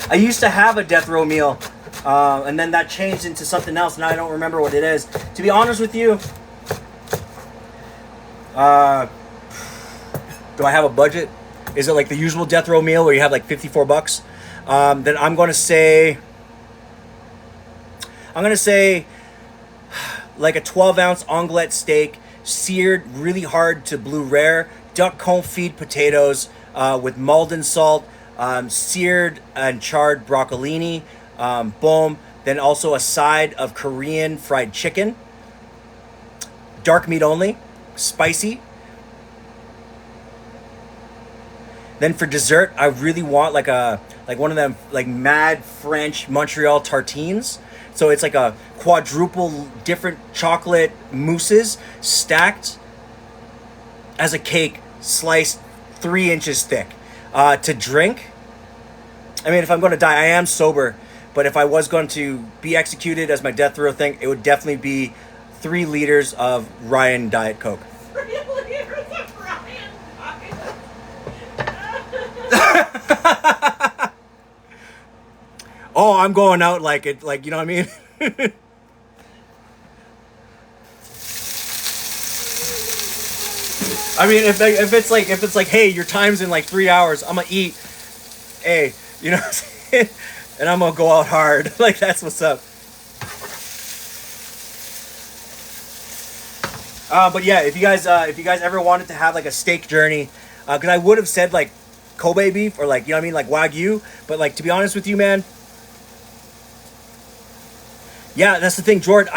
I used to have a death row meal. And then that changed into something else. Now I don't remember what it is. To be honest with you, do I have a budget? Is it like the usual death row meal where you have like $54? Then I'm going to say like a 12-ounce onglet steak, seared really hard to blue rare, duck confit potatoes with Maldon salt, seared and charred broccolini. Boom. Then also a side of Korean fried chicken. Dark meat only. Spicy. Then for dessert, I really want like one of them like mad French Montreal tartines. So it's like a quadruple different chocolate mousses stacked as a cake, sliced 3 inches thick. To drink, I mean, if I'm going to die, I am sober. But if I was going to be executed as my death row thing, it would definitely be 3 liters of Ryan Diet Coke. 3 liters of Ryan Diet. Oh, I'm going out like it, like, you know what I mean? I mean, if it's like, hey, your time's in like 3 hours, I'm gonna eat, hey, you know what I'm saying? And I'm gonna go out hard. Like, that's what's up. But yeah, if you guys ever wanted to have like a steak journey, because I would have said like Kobe beef or like, you know what I mean, like Wagyu, but like, to be honest with you, man, yeah, that's the thing, Jordan.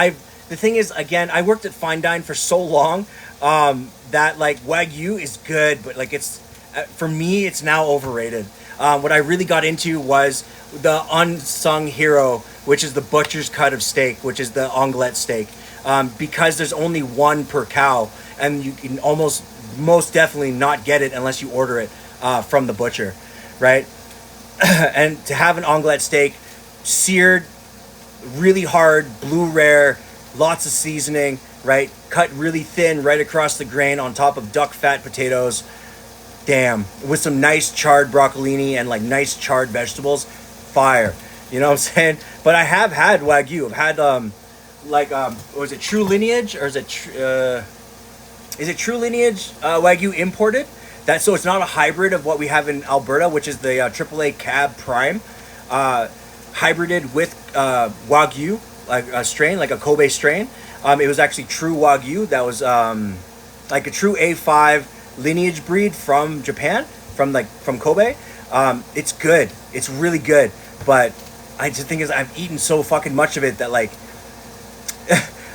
The thing is, again, I worked at Fine Dine for so long that like Wagyu is good, but like it's for me, it's now overrated. What I really got into was the unsung hero, which is the butcher's cut of steak, which is the onglet steak, because there's only one per cow, and you can most definitely not get it unless you order it from the butcher, right? And to have an onglet steak, seared, really hard, blue rare, lots of seasoning, right? Cut really thin right across the grain on top of duck fat potatoes. Damn, with some nice charred broccolini and like nice charred vegetables, fire. You know what I'm saying? But I have had Wagyu. I've had was it True Lineage or is it True Lineage Wagyu imported? That so it's not a hybrid of what we have in Alberta, which is the AAA Cab Prime, hybrided with Wagyu, like a strain, like a Kobe strain. It was actually true Wagyu. That was like a true A5 lineage breed from Japan, from Kobe. It's good. It's really good. But I just think is I've eaten so fucking much of it that like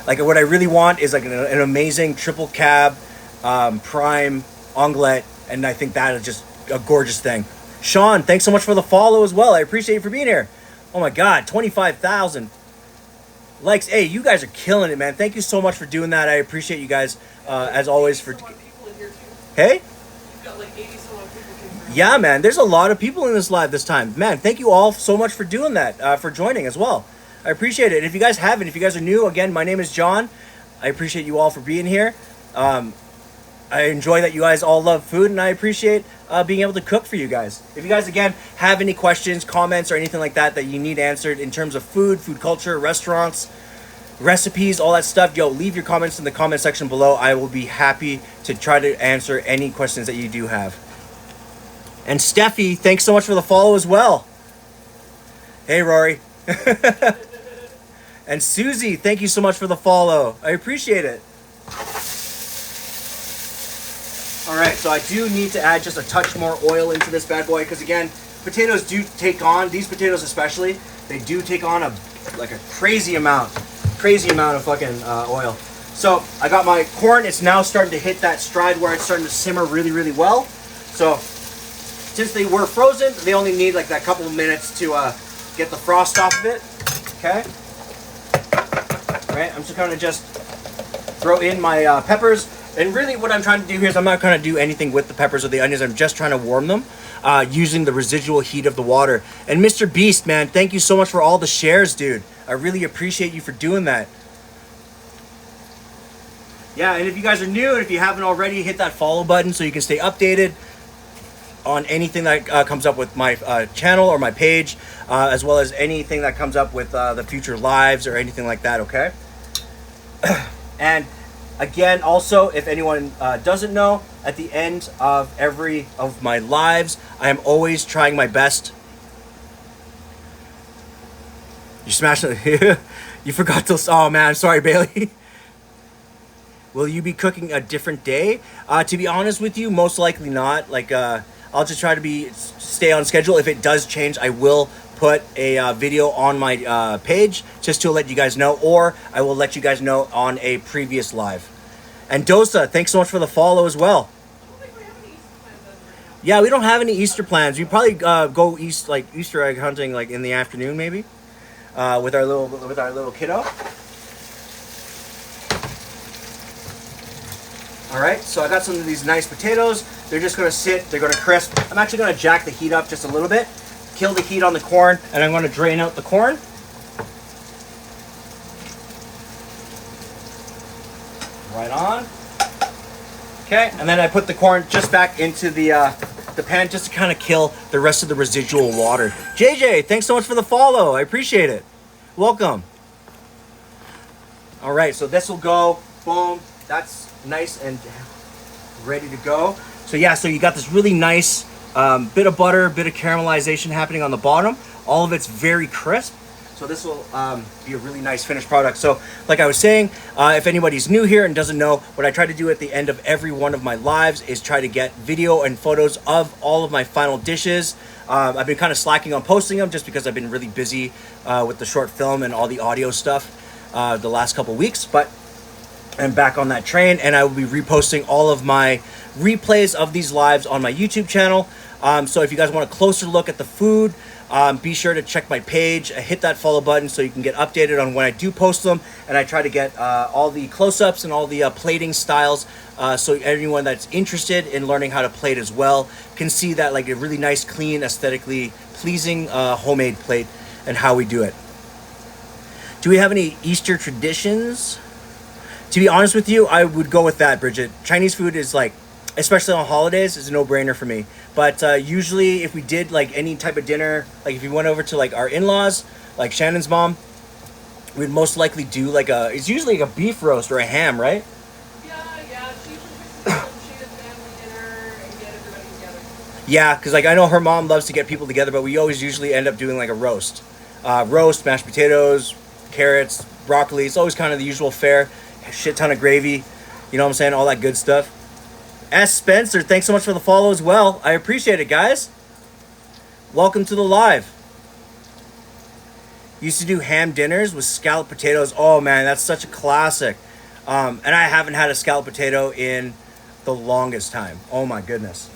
like what I really want is like an amazing triple cab prime onglet, and I think that is just a gorgeous thing. Sean, thanks so much for the follow as well. I appreciate you for being here. Oh my God, 25,000 likes. Hey, you guys are killing it, man. Thank you so much for doing that. I appreciate you guys as always for. Hey. You've got like 80 some odd people. Yeah, man. There's a lot of people in this live this time, man. Thank you all so much for doing that, for joining as well. I appreciate it. If you guys haven't, if you guys are new, again, my name is John. I appreciate you all for being here. I enjoy that you guys all love food, and I appreciate being able to cook for you guys. If you guys, again, have any questions, comments, or anything like that you need answered in terms of food culture, restaurants, recipes, all that stuff, yo, leave your comments in the comment section below. I will be happy to try to answer any questions that you do have. And Steffi, thanks so much for the follow as well. Hey, Rory. And Susie, thank you so much for the follow. I appreciate it. All right, so I do need to add just a touch more oil into this bad boy because, again, potatoes do take on, these potatoes especially, they do take on a crazy amount of fucking oil. So I got my corn. It's now starting to hit that stride where it's starting to simmer really, really well. So since they were frozen, they only need like that couple of minutes to get the frost off of it. Okay. All right, I'm just gonna throw in my peppers. And really what I'm trying to do here is I'm not going to do anything with the peppers or the onions. I'm just trying to warm them using the residual heat of the water. And Mr. Beast, man, thank you so much for all the shares, dude. I really appreciate you for doing that. Yeah, and if you guys are new and if you haven't already, hit that follow button so you can stay updated on anything that comes up with my channel or my page, as well as anything that comes up with the future lives or anything like that, okay? And again, also, if anyone doesn't know, at the end of every of my lives, I am always trying my best. You smashed it. You forgot to. Oh man, sorry, Bailey. Will you be cooking a different day? To be honest with you, most likely not. Like, I'll just try to stay on schedule. If it does change, I will put a video on my page just to let you guys know, or I will let you guys know on a previous live. And Dosa, thanks so much for the follow as well. Yeah, we don't have any Easter plans. We probably go Easter egg hunting like in the afternoon maybe, with our little kiddo. All right, so I got some of these nice potatoes. They're just gonna sit. They're gonna crisp. I'm actually gonna jack the heat up just a little bit kill the heat on the corn, and I'm going to drain out the corn. Right on. Okay, and then I put the corn just back into the pan just to kind of kill the rest of the residual water. JJ, thanks so much for the follow. I appreciate it. Welcome. All right, so this will go, boom, that's nice and ready to go. So yeah, so you got this really nice bit of butter, bit of caramelization happening on the bottom. All of it's very crisp. So this will be a really nice finished product. So like I was saying, if anybody's new here and doesn't know, what I try to do at the end of every one of my lives is try to get video and photos of all of my final dishes. I've been kind of slacking on posting them just because I've been really busy with the short film and all the audio stuff the last couple weeks, but I'm back on that train, and I will be reposting all of my replays of these lives on my YouTube channel. So if you guys want a closer look at the food, be sure to check my page, hit that follow button so you can get updated on when I do post them, and I try to get all the close-ups and all the plating styles so anyone that's interested in learning how to plate as well can see that, like, a really nice, clean, aesthetically pleasing homemade plate and how we do it. Do we have any Easter traditions? To be honest with you, I would go with that, Bridget. Chinese food is, like, especially on holidays, is a no-brainer for me. But usually if we did like any type of dinner, like if you went over to like our in-laws, like Shannon's mom, we'd most likely do like it's usually like a beef roast or a ham, right? Yeah, she usually picks a family dinner and get everybody together. Yeah, because like I know her mom loves to get people together, but we always usually end up doing like a roast. Roast, mashed potatoes, carrots, broccoli. It's always kind of the usual fare. A shit ton of gravy. You know what I'm saying? All that good stuff. S. Spencer, thanks so much for the follow as well. I appreciate it, guys. Welcome to the live. Used to do ham dinners with scalloped potatoes. Oh man, that's such a classic. And I haven't had a scalloped potato in the longest time. Oh my goodness.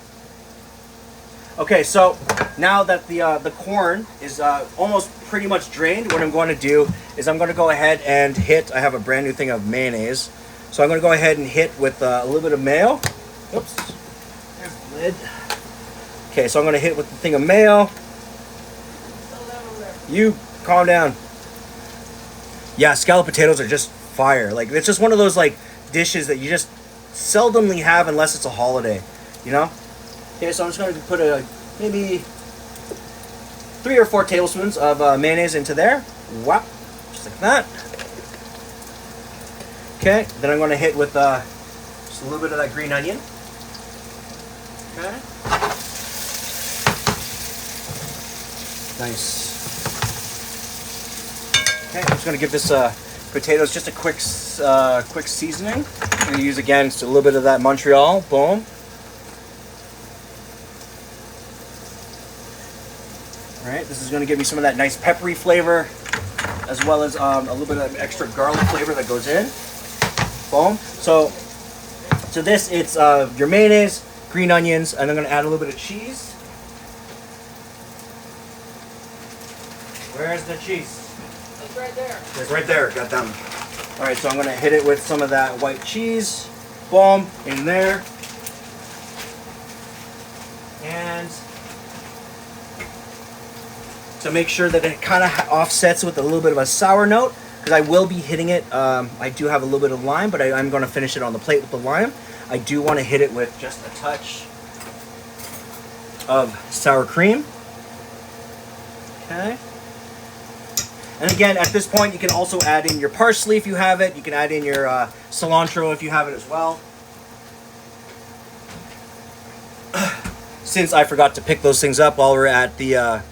Okay, so now that the corn is almost pretty much drained, what I'm going to do is I'm going to go ahead and hit. I have a brand new thing of mayonnaise, so I'm going to go ahead and hit with a little bit of mayo. Oops, there's the lid. Okay, so I'm going to hit with the thing of mayo. You calm down. Yeah, scalloped potatoes are just fire. Like, it's just one of those like dishes that you just seldomly have unless it's a holiday, you know? Okay, so I'm just going to put maybe 3 or 4 tablespoons of mayonnaise into there. Wow, just like that. Okay, then I'm going to hit with just a little bit of that green onion. Okay. Nice. Okay, I'm just going to give this potatoes just a quick seasoning. I'm going to use again just a little bit of that Montreal. Boom. All right, this is going to give me some of that nice peppery flavor, as well as a little bit of extra garlic flavor that goes in. Boom. So this, it's your mayonnaise, green onions, and I'm going to add a little bit of cheese. Where's the cheese? It's right there. It's right there. Got them. All right, so I'm going to hit it with some of that white cheese. Boom, in there. And to make sure that it kind of offsets with a little bit of a sour note, because I will be hitting it. I do have a little bit of lime, but I'm going to finish it on the plate with the lime. I do want to hit it with just a touch of sour cream. Okay. And again, at this point, you can also add in your parsley if you have it. You can add in your cilantro if you have it as well. Since I forgot to pick those things up while we're at the...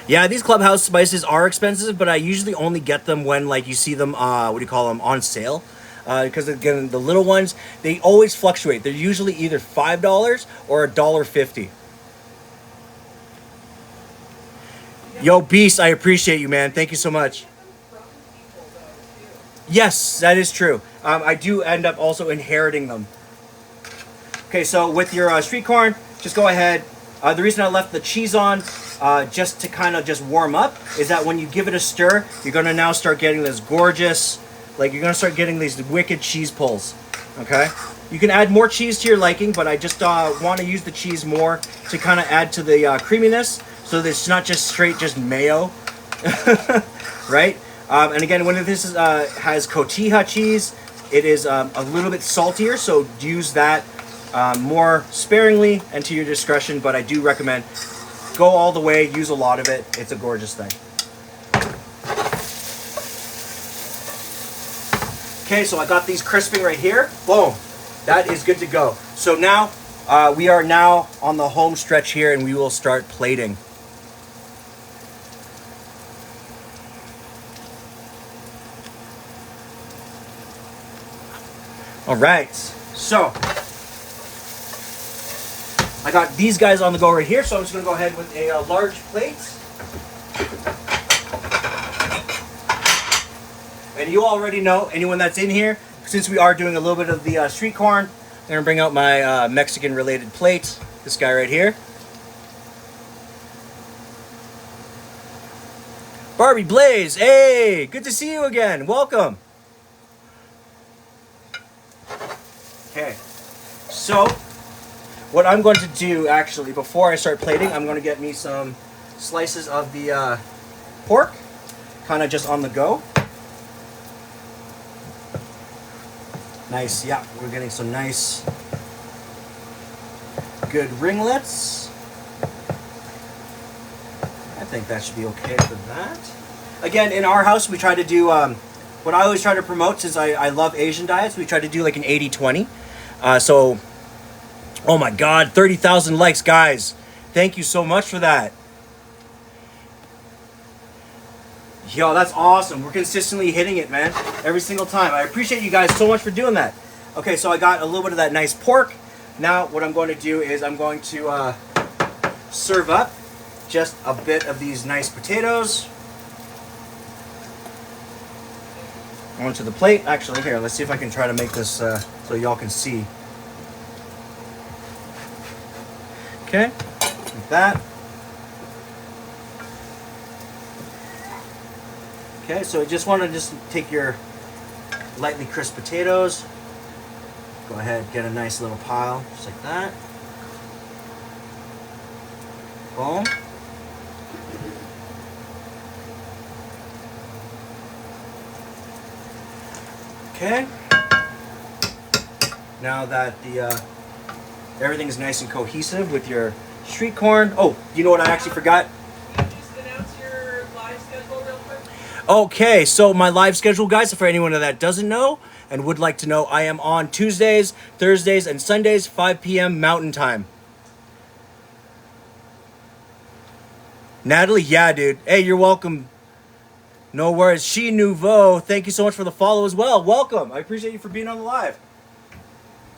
Yeah, these Clubhouse spices are expensive, but I usually only get them when, like, you see them, on sale. Because, again, the little ones, they always fluctuate. They're usually either $5 or $1.50. Yo, Beast, I appreciate you, man. Thank you so much. Yes, that is true. I do end up also inheriting them. Okay, so with your street corn, just go ahead. The reason I left the cheese on, just to kind of just warm up, is that when you give it a stir, you're going to now start getting this gorgeous, like, you're going to start getting these wicked cheese pulls. Okay? You can add more cheese to your liking, but I just want to use the cheese more to kind of add to the creaminess, so that it's not just straight just mayo, right? And again, when this is, has cotija cheese, it is a little bit saltier, so use that more sparingly and to your discretion, but I do recommend go all the way, use a lot of it. It's a gorgeous thing. Okay, so I got these crisping right here. Boom. That is good to go. So now, we are now on the home stretch here, and we will start plating. All right, so I got these guys on the go right here, so I'm just gonna go ahead with a large plate. And you already know, anyone that's in here, since we are doing a little bit of the street corn, I'm gonna bring out my Mexican related plate, this guy right here. Barbie Blaze, hey, good to see you again, welcome. Okay, so what I'm going to do actually, before I start plating, I'm going to get me some slices of the pork, kind of just on the go. Nice, yeah, we're getting some nice, good ringlets. I think that should be okay for that. Again, in our house, we try to do, what I always try to promote, since I love Asian diets, we try to do like an 80-20. So, oh my God, 30,000 likes, guys. Thank you so much for that. Yo, that's awesome. We're consistently hitting it, man. Every single time. I appreciate you guys so much for doing that. Okay, so I got a little bit of that nice pork. Now, what I'm going to do is I'm going to serve up just a bit of these nice potatoes onto the plate. Actually, here, let's see if I can try to make this so y'all can see. Okay, like that. Okay, so I just want to take your lightly crisp potatoes. Go ahead, get a nice little pile, just like that. Boom. Okay. Now that the everything is nice and cohesive with your street corn. Oh, you know what I actually forgot? Can you just announce your live schedule real quick? Okay, so my live schedule, guys, for anyone that doesn't know and would like to know, I am on Tuesdays, Thursdays, and Sundays, 5 p.m. Mountain Time. Natalie, yeah, dude. Hey, you're welcome. No worries. She Nouveau, thank you so much for the follow as well. Welcome. I appreciate you for being on the live.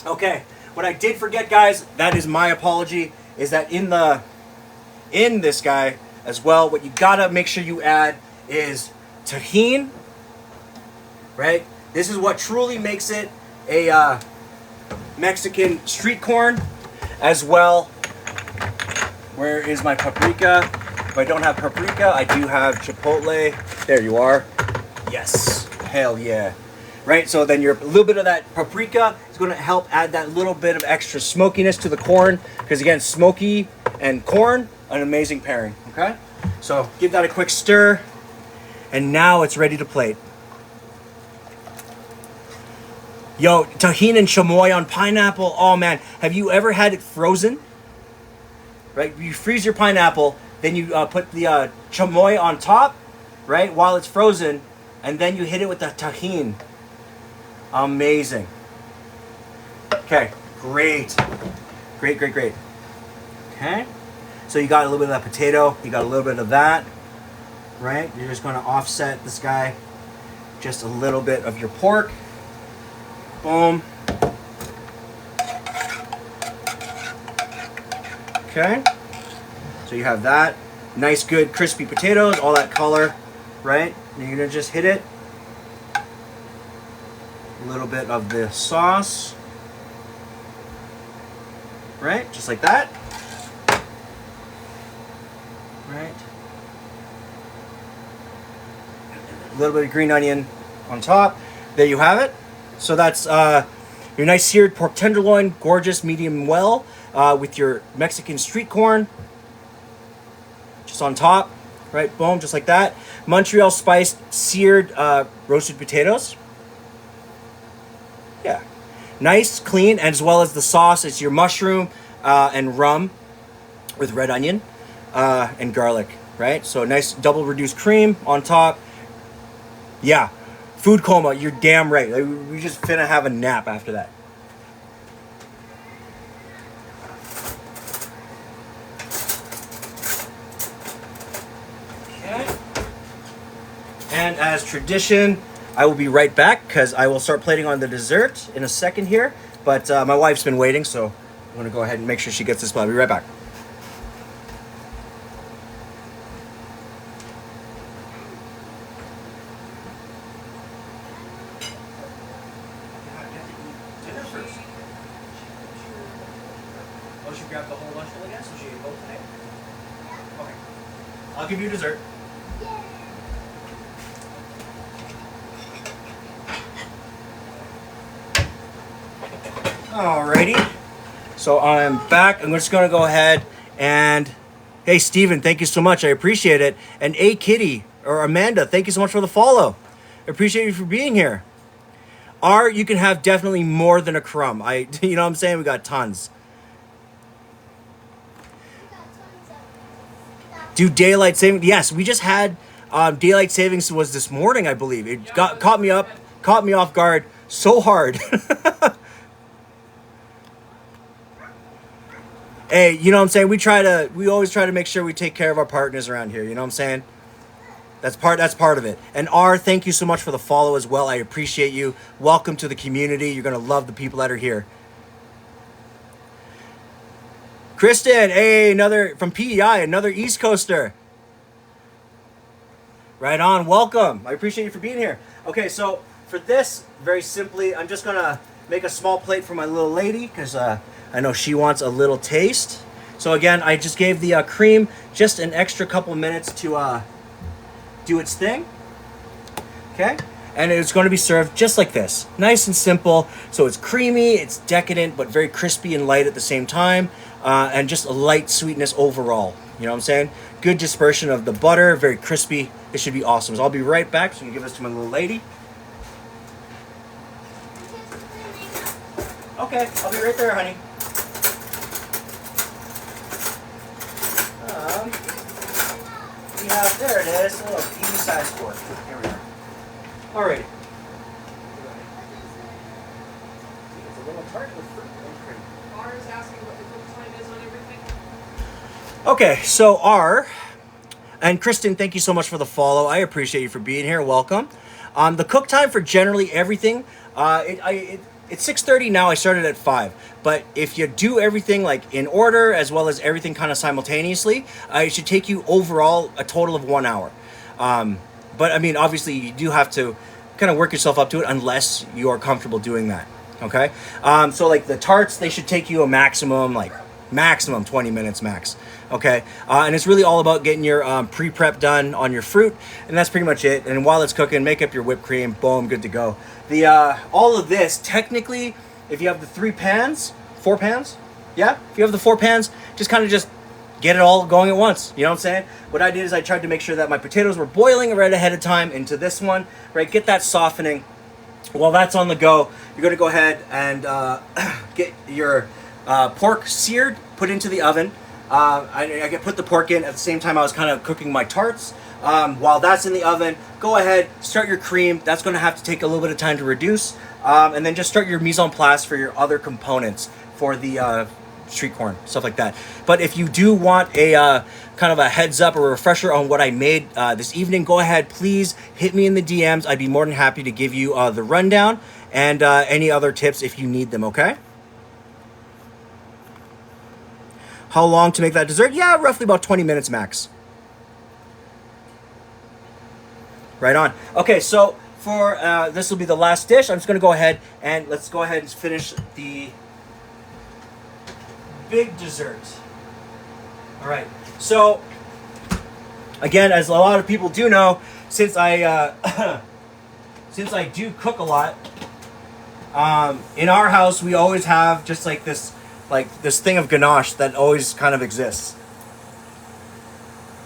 Okay, what I did forget, guys, that is my apology, is that in this guy as well, what you gotta make sure you add is tahini, right? This is what truly makes it a Mexican street corn as well. Where is my paprika? If I don't have paprika, I do have chipotle. There you are. Yes, hell yeah. Right, so then a little bit of that paprika is going to help add that little bit of extra smokiness to the corn, because again, smoky and corn, an amazing pairing, okay? So give that a quick stir, and now it's ready to plate. Yo, tahini and chamoy on pineapple, oh man, have you ever had it frozen? Right, you freeze your pineapple, then you put the chamoy on top, right, while it's frozen, and then you hit it with the tahini. Amazing. Okay, great. Great, great, great. Okay, so you got a little bit of that potato, you got a little bit of that, right? You're just going to offset this guy, just a little bit of your pork. Boom. Okay, so you have that. Nice, good, crispy potatoes, all that color, right? And you're going to just hit it. A little bit of the sauce, right? Just like that, right? A little bit of green onion on top. There you have it. So that's Your nice seared pork tenderloin, gorgeous, medium well, with your Mexican street corn, just on top, right? Boom, just like that. Montreal spiced seared roasted potatoes. Yeah, nice, clean, and as well as the sauce, it's your mushroom and rum with red onion and garlic, right? So nice double reduced cream on top. Yeah, food coma, you're damn right. Like, we just finna have a nap after that. Okay. And as tradition, I will be right back because I will start plating on the dessert in a second here. But my wife's been waiting, so I'm gonna go ahead and make sure she gets this. I'll be right back. Oh, she grabbed the whole lunch bowl again, so she ate both today? Okay. I'll give you dessert. Alrighty. So I'm back. I'm just gonna go ahead and hey Steven, thank you so much. I appreciate it. And A Kitty or Amanda, thank you so much for the follow. I appreciate you for being here. You can have definitely more than a crumb. You know what I'm saying? We got tons. Do daylight saving? Yes, we just had daylight savings was this morning, I believe. It caught me off guard so hard. Hey, you know what I'm saying? We always try to make sure we take care of our partners around here. You know what I'm saying? That's part of it. And thank you so much for the follow as well. I appreciate you. Welcome to the community. You're gonna love the people that are here. Kristen, hey, another from PEI, another East Coaster. Right on, welcome. I appreciate you for being here. Okay, so for this, very simply, I'm just gonna make a small plate for my little lady because I know she wants a little taste. So again, I just gave the cream just an extra couple minutes to do its thing. Okay, and it's going to be served just like this, nice and simple. So it's creamy, it's decadent, but very crispy and light at the same time, and just a light sweetness overall. You know what I'm saying? Good dispersion of the butter, very crispy. It should be awesome. So I'll be right back. So you can give this to my little lady. Okay, I'll be right there, honey. We have, there it is, a little pea-sized fork. Here we are. Alrighty. It's a little tart with fruit and cream. Mara's asking what the cook time is on everything. Okay, so and Kristen, thank you so much for the follow. I appreciate you for being here. Welcome. The cook time for generally everything, it's 6:30 now. I started at 5. But if you do everything like in order as well as everything kind of simultaneously, it should take you overall a total of 1 hour. But I mean, obviously you do have to kind of work yourself up to it unless you are comfortable doing that. Okay. So like the tarts, they should take you a maximum 20 minutes max. Okay. And it's really all about getting your pre-prep done on your fruit. And that's pretty much it. And while it's cooking, make up your whipped cream. Boom, good to go. All of this, technically, if you have the 4 pans, yeah? If you have the 4 pans, just get it all going at once. You know what I'm saying? What I did is I tried to make sure that my potatoes were boiling right ahead of time into this one, right? Get that softening. While that's on the go, you're going to go ahead and get your pork seared, put into the oven. I put the pork in at the same time I was kind of cooking my tarts. While that's in the oven, go ahead, start your cream. That's going to have to take a little bit of time to reduce. And then just start your mise en place for your other components for the street corn, stuff like that. But if you do want a kind of a heads up or a refresher on what I made this evening, go ahead, please hit me in the DMs. I'd be more than happy to give you the rundown and any other tips if you need them, okay? How long to make that dessert? Yeah, roughly about 20 minutes max. Right on. Okay, so for this will be the last dish. I'm just going to go ahead and let's go ahead and finish the big dessert. All right. So again, as a lot of people do know, since I do cook a lot, In our house, we always have just like this thing of ganache that always kind of exists.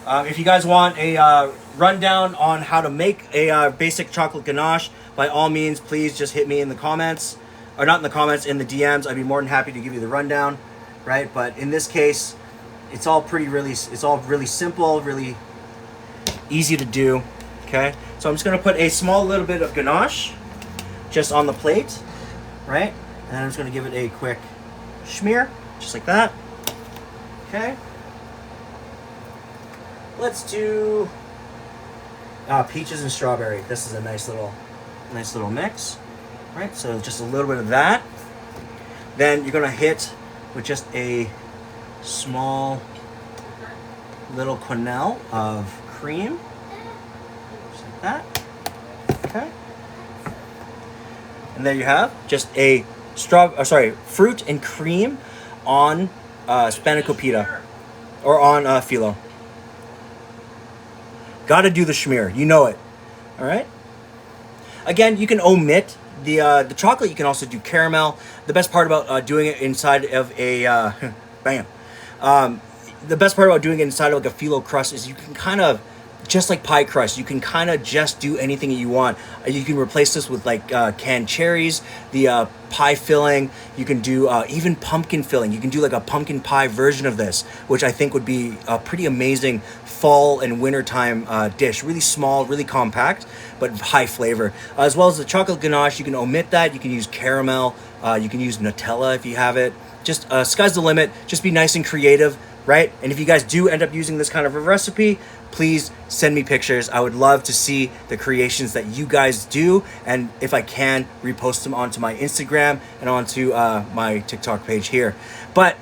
If you guys want a rundown on how to make a basic chocolate ganache, by all means, please just hit me in the comments, or not in the comments, in the DMs. I'd be more than happy to give you the rundown, right? But in this case, it's all really simple, really easy to do. Okay, so I'm just gonna put a small little bit of ganache just on the plate, right? And then I'm just gonna give it a quick smear, just like that. Okay. Let's do peaches and strawberry. This is a nice little mix, right? So just a little bit of that. Then you're gonna hit with just a small little quenelle of cream, just like that. Okay. And there you have just a fruit and cream on spanakopita or on phyllo. Got to do the schmear, you know it. All right. Again, you can omit the chocolate. You can also do caramel. The best part about doing it inside of a bam. The best part about doing it inside of like a phyllo crust is you can kind of, just like pie crust, you can kind of just do anything that you want. You can replace this with like canned cherries, the pie filling. You can do even pumpkin filling. You can do like a pumpkin pie version of this, which I think would be a pretty amazing fall and wintertime dish. Really small, really compact, but high flavor. As well as the chocolate ganache, you can omit that. You can use caramel. You can use Nutella if you have it. Just sky's the limit. Just be nice and creative, right? And if you guys do end up using this kind of a recipe, please send me pictures. I would love to see the creations that you guys do, and if I can, repost them onto my Instagram and onto my TikTok page here. But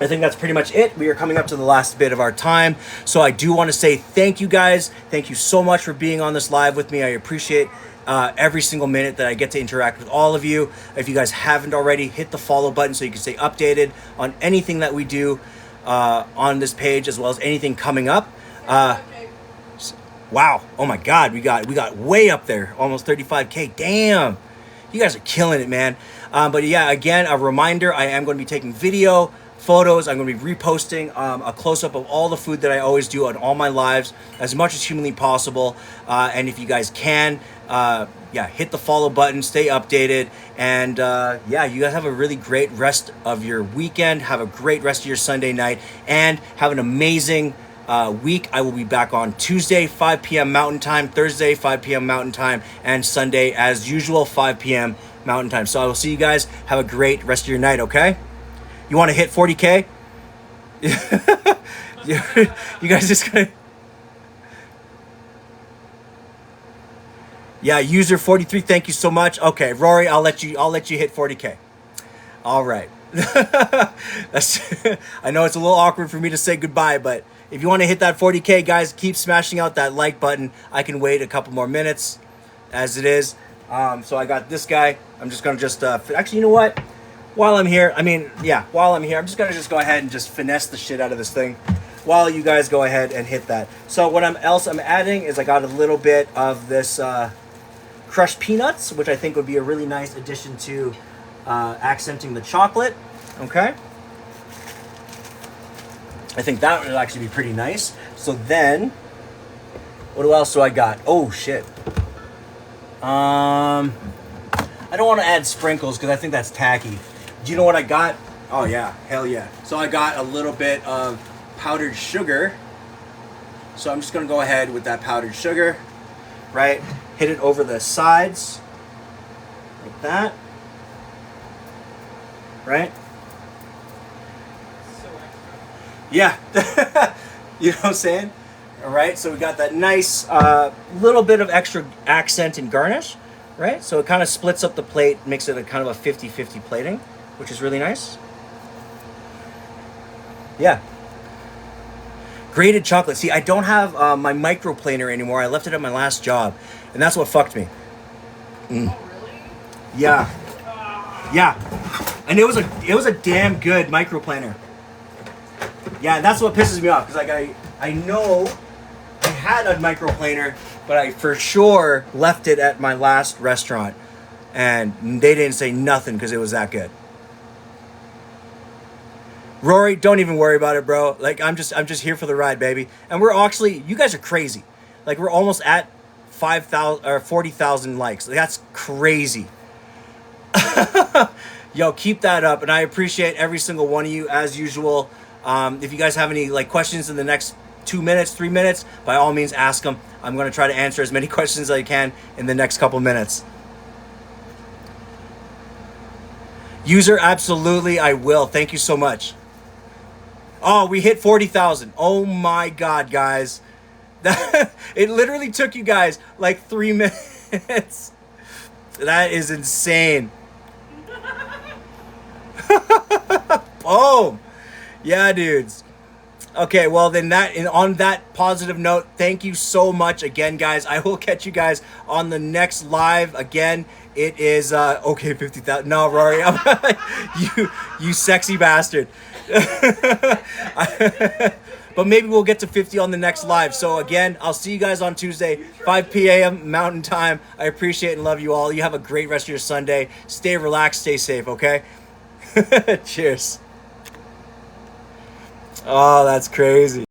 I think that's pretty much it. We are coming up to the last bit of our time, so I do want to say thank you guys. Thank you so much for being on this live with me. I appreciate every single minute that I get to interact with all of you. If you guys haven't already, hit the follow button so you can stay updated on anything that we do on this page, as well as anything coming up. Wow, oh my god, we got way up there, almost 35K. Damn, you guys are killing it, man. But yeah, again, a reminder, I am going to be taking video, photos. I'm going to be reposting a close-up of all the food that I always do on all my lives, as much as humanly possible. And if you guys can, hit the follow button, stay updated, and you guys have a really great rest of your weekend. Have a great rest of your Sunday night, and have an amazing week. I will be back on Tuesday, 5 p.m. Mountain Time, Thursday, 5 p.m. Mountain Time, and Sunday, as usual, 5 p.m. Mountain Time. So I will see you guys. Have a great rest of your night, okay? You want to hit 40K? You guys just gonna... Yeah, user 43, thank you so much. Okay, Rory, I'll let you hit 40K. All right. I know it's a little awkward for me to say goodbye, but if you want to hit that 40K, guys, keep smashing out that like button. I can wait a couple more minutes as it is. So I got this guy. I'm just going to actually, you know what? While I'm here, I'm just going to go ahead and just finesse the shit out of this thing while you guys go ahead and hit that. So what I'm adding is I got a little bit of this crushed peanuts, which I think would be a really nice addition to accenting the chocolate. Okay. I think that would actually be pretty nice. So then, what else do I got? Oh shit. I don't want to add sprinkles because I think that's tacky. Do you know what I got? Oh yeah, hell yeah. So I got a little bit of powdered sugar. So I'm just gonna go ahead with that powdered sugar, right? Hit it over the sides, like that, right? Yeah, you know what I'm saying? All right, so we got that nice little bit of extra accent and garnish, right? So it kind of splits up the plate, makes it a kind of a 50-50 plating, which is really nice. Yeah. Grated chocolate. See, I don't have my microplaner anymore. I left it at my last job, and that's what fucked me. Mm. Oh, really? Yeah. Yeah. And it was a damn good microplaner. Yeah, that's what pisses me off, because like I know I had a microplaner, but I for sure left it at my last restaurant. and they didn't say nothing because it was that good. Rory, don't even worry about it, bro. Like I'm just here for the ride, baby. And we're actually, you guys are crazy. Like we're almost at 5,000 or 40,000 likes. Like, that's crazy. Yo, keep that up, and I appreciate every single one of you as usual. If you guys have any like questions in the next 2 minutes, 3 minutes, by all means ask them. I'm going to try to answer as many questions as I can in the next couple minutes. User, absolutely, I will. Thank you so much. Oh, we hit 40,000. Oh my God, guys. It literally took you guys like 3 minutes. That is insane. Boom. Yeah, dudes. Okay, well then on that positive note, thank you so much again, guys. I will catch you guys on the next live. Again, it is okay, 50,000. No, Rory, you sexy bastard. But maybe we'll get to 50 on the next live. So again, I'll see you guys on Tuesday, 5 p.m. Mountain Time. I appreciate and love you all. You have a great rest of your Sunday. Stay relaxed, stay safe, okay? Cheers. Oh, that's crazy.